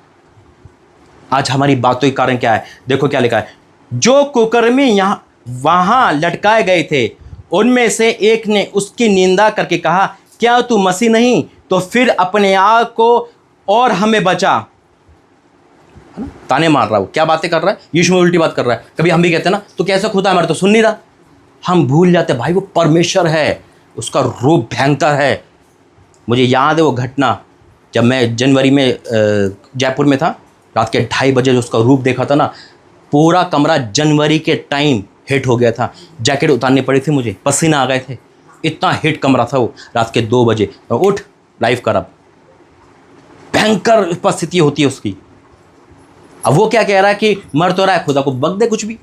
Speaker 1: आज हमारी बातों के कारण क्या है, देखो क्या लिखा है, जो कुकर्मी यहाँ वहाँ लटकाए गए थे उनमें से एक ने उसकी निंदा करके कहा, क्या तू मसीह नहीं तो फिर अपने आप को और हमें बचा। है ना, ताने मार रहा हो, क्या बातें कर रहा है, यीशु में उल्टी बात कर रहा है। कभी हम भी कहते हैं ना, तो कैसा खुदा हमारे तो सुन नहीं रहा। हम भूल जाते भाई वो परमेश्वर है, उसका रूप भयंकर है। मुझे याद है वो घटना जब मैं जनवरी में जयपुर में था, रात के 2:30 बजे जो उसका रूप देखा था ना, पूरा कमरा जनवरी के टाइम हिट हो गया था। जैकेट उतारनी पड़ी थी मुझे, पसीना आ गए थे, इतना हिट कमरा था वो। रात के 2 बजे उठ लाइव कर, अब भयंकर उपस्थिति होती है उसकी। अब वो क्या कह रहा है कि मर तो रहा है, खुदा को बक दे कुछ भी।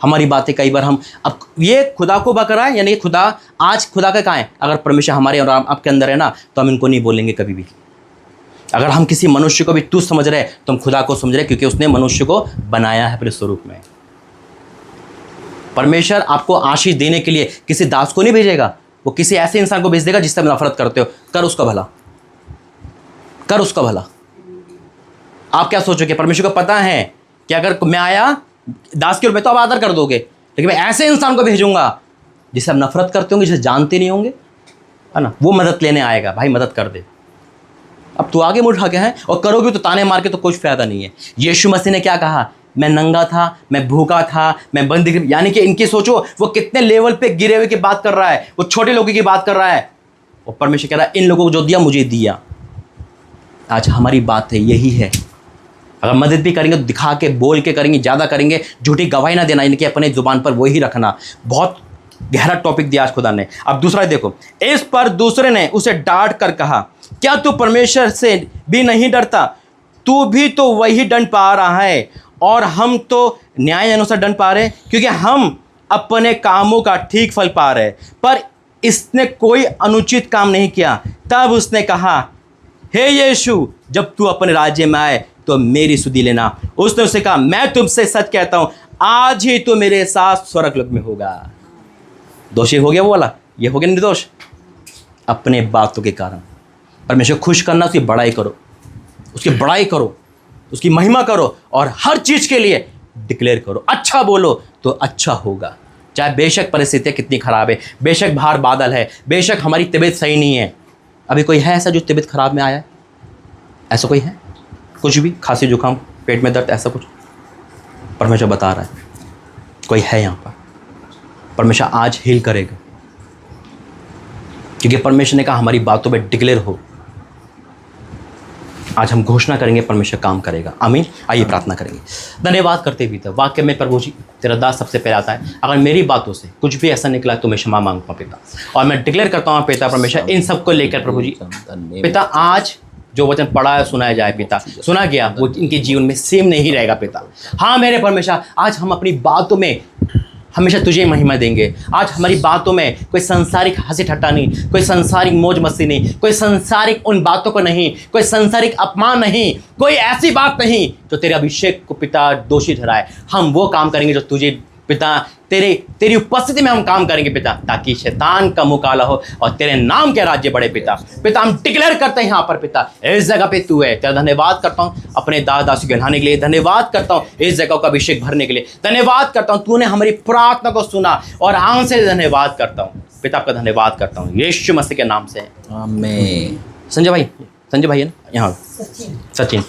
Speaker 1: हमारी बातें कई बार हम, अब ये खुदा को बक रहा है, यानी खुदा, आज खुदा का कहाँ है? अगर परमेश्वर हमारे और आपके अंदर है ना, तो हम इनको नहीं बोलेंगे कभी भी। अगर हम किसी मनुष्य को भी तुच्छ समझ रहे हैं, तो हम खुदा को समझ रहे हैं, क्योंकि उसने मनुष्य को बनाया है अपने स्वरूप में। परमेश्वर आपको आशीष देने के लिए किसी दास को नहीं भेजेगा, वो किसी ऐसे इंसान को भेज देगा जिससे आप नफरत करते हो। कर उसका भला, कर उसका भला। आप क्या सोचोगे? परमेश्वर को पता है कि अगर मैं आया दास के रूप में तो आप आदर कर दोगे, लेकिन मैं ऐसे इंसान को भेजूंगा जिसे आप नफरत करते होंगे, जिसे जानते नहीं होंगे, है ना, वो मदद लेने आएगा, भाई मदद कर दे। अब तू आगे मुड़ गया है और करोगे तो ताने मार के तो कुछ फायदा नहीं है। यीशु मसीह ने क्या कहा? मैं नंगा था, मैं भूखा था, मैं बंदी, यानी कि इनकी सोचो वो कितने लेवल पे गिरे हुए की बात कर रहा है, वो छोटे लोगों की बात कर रहा है। और परमेश्वर कह रहा है इन लोगों को जो दिया मुझे दिया। आज हमारी बात है यही है, अगर मदद भी करेंगे तो दिखा के बोल के करेंगे, ज़्यादा करेंगे, झूठी गवाही ना देना, इनके अपने ज़ुबान पर वही रखना। बहुत गहरा टॉपिक दिया आज खुदा ने। अब दूसरा देखो, इस पर दूसरे ने उसे डांट कर कहा, क्या तू परमेश्वर से भी नहीं डरता? तू भी तो वही दंड पा रहा है और हम तो न्याय अनुसार दंड पा रहे हैं, क्योंकि हम अपने कामों का ठीक फल पा रहे हैं, पर इसने कोई अनुचित काम नहीं किया। तब उसने कहा, हे यीशु, जब तू अपने राज्य में आए तो मेरी सुधि लेना। उसने उसे कहा, मैं तुमसे सच कहता हूं, आज ही तो मेरे साथ स्वर्गलोक में होगा। दोषी हो गया वो वाला, ये हो गया निर्दोष अपने बातों के कारण। परमेश्वर खुश करना, उसकी बड़ाई करो, उसकी बड़ाई करो, उसकी महिमा करो, और हर चीज़ के लिए डिक्लेयर करो, अच्छा बोलो तो अच्छा होगा। चाहे बेशक परिस्थितियाँ कितनी ख़राब है, बेशक बाहर बादल है, बेशक हमारी तबीयत सही नहीं है। अभी कोई है ऐसा जो तबीयत ख़राब में आया है? ऐसा कोई है? कुछ भी, खांसी जुकाम, पेट में दर्द, ऐसा कुछ? परमेश्वर बता रहा है कोई है यहाँ पर, परमेश्वर आज हील करेगा, क्योंकि परमेश्वर ने कहा हमारी बातों में डिक्लेयर हो। आज हम घोषणा करेंगे, परमेश्वर काम करेगा। आमीन। आइए प्रार्थना करेंगे। धन्यवाद करते भी था वाक्य में, प्रभु जी तेरा दास सबसे पहले आता है, अगर मेरी बातों से कुछ भी ऐसा निकला तो मैं क्षमा मांगता हूँ पिता, और मैं डिक्लेयर करता हूँ पिता परमेश्वर, इन सबको लेकर प्रभु जी पिता, आज जो वचन पढ़ा है सुनाया जाए पिता, सुना गया वो इनके जीवन में सेम नहीं रहेगा पिता। हाँ मेरे परमेश्वर, आज हम अपनी बातों में हमेशा तुझे महिमा देंगे। आज हमारी बातों में कोई संसारिक हंसी ठट्टा नहीं, कोई संसारिक मौज मस्ती नहीं, कोई संसारिक उन बातों को नहीं, कोई संसारिक अपमान नहीं, कोई ऐसी बात नहीं जो तेरे अभिषेक को पिता दोषी ठहराए। हम वो काम करेंगे जो तुझे पिता, तेरी उपस्थिति में हम काम करेंगे पिता, ताकि शैतान का मुकाला हो और तेरे नाम के राज्य बढ़े पिता। पिता हम डिक्लेयर करते हैं यहाँ पर पिता, इस जगह पे तू है। तेरा धन्यवाद करता हूँ अपने दास दासी को हिलाने के लिए, धन्यवाद करता हूँ इस जगह का अभिषेक भरने के लिए, धन्यवाद करता हूँ तूने हमारी प्रार्थना को सुना, और आंख से धन्यवाद करता हूँ पिता, आपका धन्यवाद करता हूँ यीशु मसीह के नाम से, आमीन। संजय भाई है ना यहाँ, सचिन।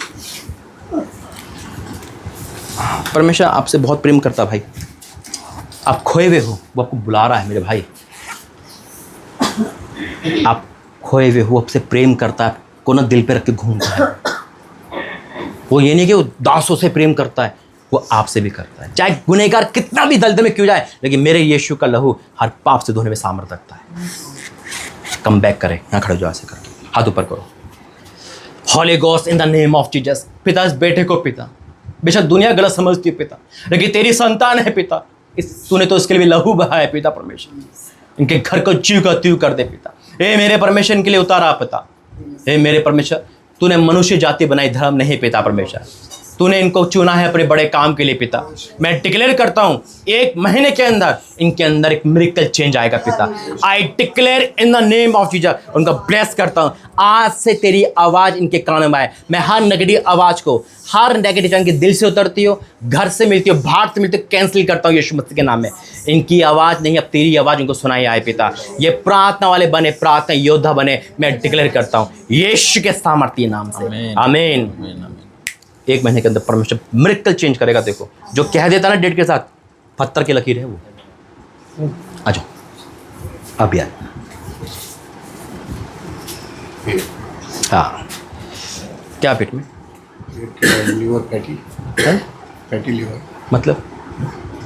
Speaker 1: परमेश्वर आपसे बहुत प्रेम करता भाई, आप खोए हुए हो, वो आपको बुला रहा है मेरे भाई। आप खोए हुए हो, आपसे प्रेम करता है, को ना दिल पे रख के घूमता है। वो ये नहीं कि वो दासों से प्रेम करता है, वो आपसे भी करता है। चाहे गुनहगार कितना भी दलदल में क्यों जाए, लेकिन मेरे यीशु का लहू हर पाप से धोने में सामर्थ्य रखता है। कम बैक करे, यहाँ खड़े जो ऐसे करके हाथ ऊपर करो। Holy ghost in the name of Jesus. पिता इस बेटे को पिता, बेशक दुनिया गलत समझती है पिता, लेकिन तेरी संतान है पिता, तूने तो इसके लिए भी लहू बहाया है पिता परमेश्वर। इनके घर को च्यू का त्यू कर दे पिता। हे मेरे परमेश्वर, इनके लिए उतारा पिता। हे मेरे परमेश्वर, तूने मनुष्य जाति बनाई, धर्म नहीं पिता परमेश्वर। तूने इनको चुना है अपने बड़े काम के लिए पिता। मैं डिक्लेयर करता हूँ 1 महीने के अंदर इनके अंदर एक मिरेकल चेंज आएगा पिता। I declare in the name of Jesus, उनका ब्लेस करता हूँ। आज से तेरी आवाज़ इनके कानों में आए। मैं हर नेगेटिव आवाज़ को, हर नेगेटिव इनके दिल से उतरती हो, घर से मिलती हो, बाहर से मिलती हो, कैंसिल करता हूँ यीशु मसीह के नाम में। इनकी आवाज़ नहीं, अब तेरी आवाज़ इनको सुनाई आए पिता। ये प्रार्थना वाले बने, प्रार्थना योद्धा बने। मैं डिक्लेयर करता हूँ यीशु के सामर्थ्य नाम से, आमीन। 1 महीने के अंदर परमेश्वर मिरेकल चेंज करेगा। देखो जो कह देता ना डेट के साथ, पत्थर की लकीर है वो। आ जाओ अब यार। हाँ, क्या पेट में?
Speaker 5: लिवर फैटी,
Speaker 1: है?
Speaker 5: फैटी लिवर,
Speaker 1: मतलब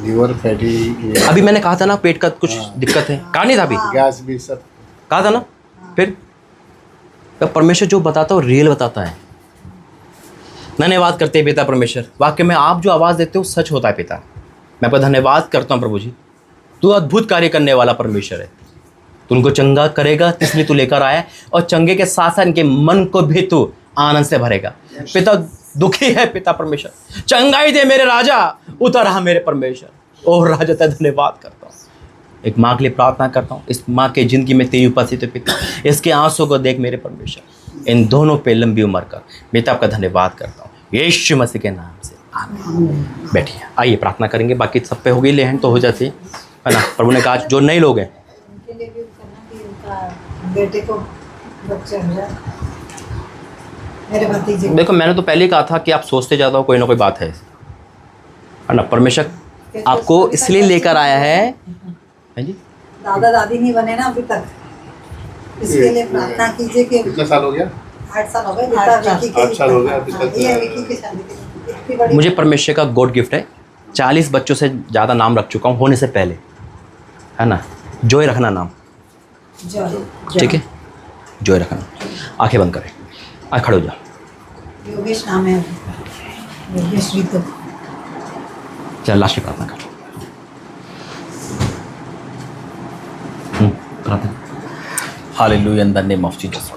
Speaker 5: लिवर फैटी,
Speaker 1: अभी मैंने कहा था ना पेट का कुछ दिक्कत है, कहा नहीं था अभी?
Speaker 5: गैस भी सब
Speaker 1: कहा था ना। फिर परमेश्वर जो बताता है वो रियल बताता है। धन्यवाद करते हैं पिता परमेश्वर, वाकई में आप जो आवाज़ देते हो सच होता है पिता। मैं आपका धन्यवाद करता हूँ प्रभु जी। तू अद्भुत कार्य करने वाला परमेश्वर है। तू उनको चंगा करेगा, इसलिए तू लेकर आया, और चंगे के साथ साथ इनके मन को भी तू आनंद से भरेगा पिता। दुखी है पिता परमेश्वर, चंगाई दे मेरे राजा, उतर आ मेरे परमेश्वर। ओह राजा तेरा धन्यवाद करता हूँ। एक माँ के लिए प्रार्थना करता हूँ, इस माँ के जिंदगी में तेरी उपस्थित है पिता। इसके आंसू को देख मेरे परमेश्वर, इन दोनों पे लंबी उम्र का पिता आपका धन्यवाद करता हूँ यीशु मसीह के नाम से, आमीन। बैठिए, आइए प्रार्थना करेंगे। बाकी सब पे हो गई लेहन तो हो जाती है ना। प्रभु ने कहा जो नए लोग हैं
Speaker 4: उनके लिए भी करना कि उनका बेटे को बच्चा हो जाए, मेरे भतीजे।
Speaker 1: देखो मैंने तो पहले ही कहा था कि आप सोचते ज़्यादा हो, कोई ना कोई बात है ना। परमेश्वर आपको इसलिए लेकर आया है जी।
Speaker 4: दादा दादी नहीं बने ना अभी तक, इसके लिए प्रार्थना कीजिए कि
Speaker 5: कितना साल हो गया?
Speaker 4: 8 साल हो गए। विकी के
Speaker 5: 8 साल हो गए अभी तक।
Speaker 4: ये विकी की शादी के लिए इतनी बड़ी
Speaker 1: मुझे परमेश्वर का गॉड गिफ्ट है। 40 बच्चों से ज़्यादा नाम रख चुका हूँ होने से पहले, है ना। जॉय रखना नाम,
Speaker 4: जॉय,
Speaker 1: ठीक है, जॉय रखना। आंखें बंद करें, आज खड़े हो जाओ।
Speaker 4: योगेश नाम है, योगेश भी तो
Speaker 1: चल लास्ट की प्रार्थना कर।
Speaker 2: Hallelujah in the name of Jesus.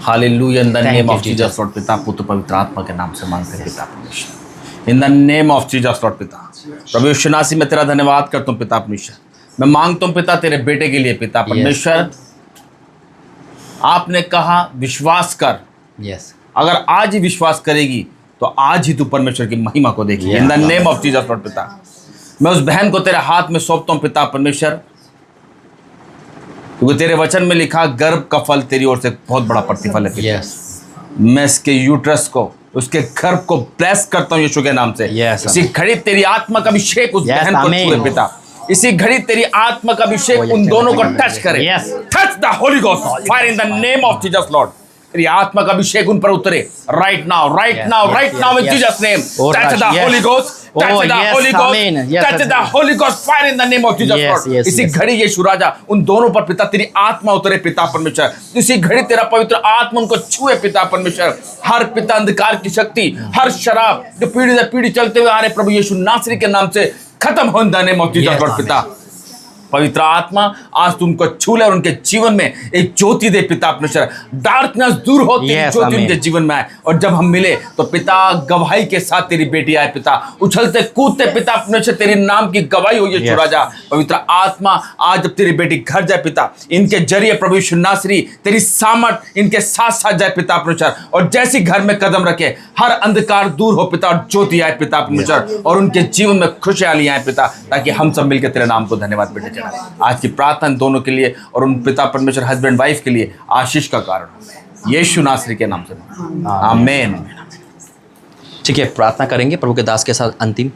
Speaker 2: Hallelujah in the
Speaker 1: Thank
Speaker 2: name
Speaker 1: you,
Speaker 2: of Jesus Lord. पिता पुत्र पवित्र आत्मा के नाम से मांगते हैं पिता परमेश्वर, इन the name of Jesus Lord. पिता प्रभु यीशु नासी मैं तेरा धन्यवाद करता हूँ पिता परमेश्वर। मैं मांगता हूँ पिता तेरे बेटे के लिए पिता परमेश्वर। आपने कहा विश्वास कर,
Speaker 1: यस,
Speaker 2: अगर आज ही विश्वास करेगी तो आज ही तू परमेश्वर की महिमा को देखेगी। इन the name of Jesus Lord. पिता मैं उस बहन को तेरे हाथ में सौंपता हूँ पिता परमेश्वर, क्योंकि तेरे वचन में लिखा गर्भ का फल तेरी ओर से बहुत बड़ा प्रतिफल है पिता।
Speaker 1: यस,
Speaker 2: मैं इसके यूट्रस को, उसके गर्भ को ब्लेस करता हूँ यीशु के नाम से।
Speaker 1: Yes,
Speaker 2: इसी घड़ी तेरी आत्मा का अभिषेक उस
Speaker 1: Yes,
Speaker 2: बहन को
Speaker 1: amen.
Speaker 2: छुए पिता। इसी घड़ी तेरी आत्मा का अभिषेक
Speaker 1: Oh,
Speaker 2: उन
Speaker 1: yes,
Speaker 2: दोनों को
Speaker 1: yes,
Speaker 2: टच करे।
Speaker 1: Yes.
Speaker 2: Touch the Holi ghost fire in the name of Jesus Lord. तेरी आत्मा का अभिषेक उन पर उतरे right now, right
Speaker 1: Yes,
Speaker 2: now,
Speaker 1: yes,
Speaker 2: right
Speaker 1: yes,
Speaker 2: now in
Speaker 1: yes.
Speaker 2: Jesus name.
Speaker 1: Oh,
Speaker 2: touch the
Speaker 1: yes.
Speaker 2: Holi ghost,
Speaker 1: Oh,
Speaker 2: touch the
Speaker 1: yes,
Speaker 2: Holi
Speaker 1: amen.
Speaker 2: Ghost,
Speaker 1: Yes,
Speaker 2: touch
Speaker 1: yes,
Speaker 2: the
Speaker 1: yes.
Speaker 2: Holi ghost fire in the name of Jesus
Speaker 1: Yes,
Speaker 2: Lord.
Speaker 1: yes,
Speaker 2: इसी
Speaker 1: yes.
Speaker 2: घड़ी यीशु राजा उन दोनों पर पिता तेरी आत्मा उतरे पिता परमेश्वर। इसी घड़ी तेरा पवित्र आत्मा उनको छुए पिता परमेश्वर। हर पिता अंधकार की शक्ति, हर शराब जो पीढ़ी दर पीढ़ी चलते हुए आ रहे प्रभु यीशु नासरी के नाम से खत्म हो इन the name of Jesus Lord. पिता पवित्र आत्मा आज तुमको छू ले और उनके जीवन में एक ज्योति दे पिता परमेश्वर। डार्कनेस दूर हो, तेरी
Speaker 1: Yes,
Speaker 2: ज्योति
Speaker 1: amen.
Speaker 2: उनके जीवन में आए। और जब हम मिले तो पिता गवाही के साथ तेरी बेटी आए पिता, उछलते कूदते पिता परमेश्वर तेरे नाम की गवाही हो ये
Speaker 1: Yes.
Speaker 2: राजा। पवित्र आत्मा आज जब तेरी बेटी घर जाए पिता, इनके जरिए प्रभु यीशु नासरी तेरी सामर्थ इनके साथ साथ जाए पिता परमेश्वर। और जैसी घर में कदम रखे हर अंधकार दूर हो पिता और ज्योति आए पिता परमेश्वर। और उनके जीवन में खुशहाली आए पिता, ताकि हम सब मिलकर तेरे नाम को धन्यवाद बेटे। आज की प्रार्थना दोनों के लिए और उन पिता परमेश्वर हस्बैंड वाइफ के लिए आशीष का कारण हो, यीशु नासरी के नाम से आमीन।
Speaker 1: ठीक है, प्रार्थना करेंगे प्रभु के दास के साथ अंतिम।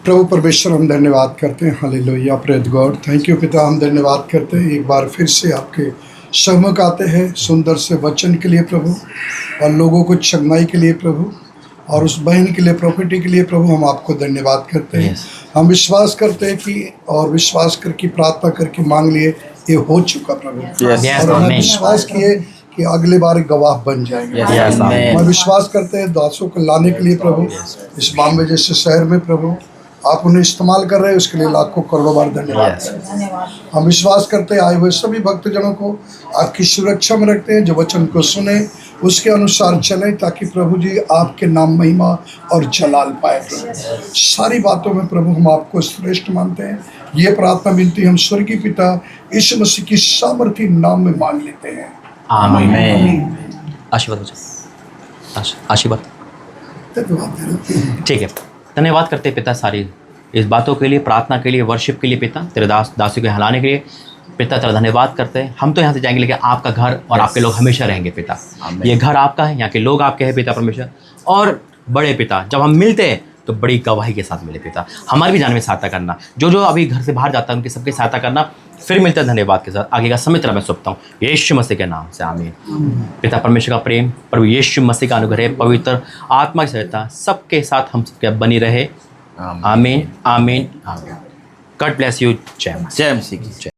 Speaker 3: प्रभु परमेश्वर हम धन्यवाद करते हैं। Hallelujah, praise God. Thank you पिता, हम धन्यवाद करते हैं। एक बार फिर से आपके सम्मुख आते हैं सुंदर से वचन के लिए प्रभु, और लोगों को चंगाई के लिए प्रभु, और उस बहन के लिए, प्रॉपर्टी के लिए प्रभु हम आपको धन्यवाद करते हैं। हम विश्वास करते हैं कि, और विश्वास करके प्रार्थना करके मांग लिए, ये हो चुका प्रभु।
Speaker 1: Yes,
Speaker 3: और हम
Speaker 1: amen.
Speaker 3: विश्वास किए कि अगले बार गवाह बन जाएंगे।
Speaker 1: Yes, amen.
Speaker 3: मैं विश्वास करते हैं दासों को लाने के लिए प्रभु, इस बॉम्बे जैसे शहर में प्रभु, आप उन्हें इस्तेमाल कर रहे हैं, उसके लिए लाखों करोड़ों बार धन्यवाद।
Speaker 4: धन्यवाद।
Speaker 3: हम विश्वास करते हैं आए हुए सभी भक्तजनों को आपकी सुरक्षा में रखते हैं, जो वचन को सुने उसके अनुसार चले, ताकि प्रभु जी आपके नाम महिमा और जलाल पाए। प्रभु सारी बातों में प्रभु हम आपको श्रेष्ठ मानते हैं। ये प्रार्थना विनती हम स्वर्गीय पिता यीशु मसीह की सामर्थी नाम में मांग लेते हैं।
Speaker 1: आमीन। आशीर्वाद हो जाए। आशीर्वाद।
Speaker 3: धन्यवाद देते हैं।
Speaker 1: ठीक है, धन्यवाद करते हैं पिता सारी इस बातों के लिए, प्रार्थना के लिए, वर्शिप के लिए पिता, तेरे दासों को हिलाने के लिए पिता तेरा धन्यवाद करते हैं। हम तो यहाँ से जाएंगे लेकिन आपका घर और आपके लोग हमेशा रहेंगे पिता। ये घर आपका है, यहाँ के लोग आपके हैं पिता परमेश्वर। और बड़े पिता जब हम मिलते हैं तो बड़ी गवाही के साथ मिले पिता, हमारी भी जान में सहायता करना, जो जो अभी घर से बाहर जाता है उनकी सबकी सहायता करना। फिर मिलते हैं धन्यवाद के साथ, आगे का समय तेरा मैं सौंपता हूँ यीशु मसीह के नाम से, आमीन। पिता परमेश्वर का प्रेम, प्रभु यीशु मसीह का अनुग्रह, पवित्र आत्मा की सहायता सबके साथ हम सबके बनी रहे। आमीन आमीन आमीन। God bless you. जय
Speaker 2: जय मसीह की जय।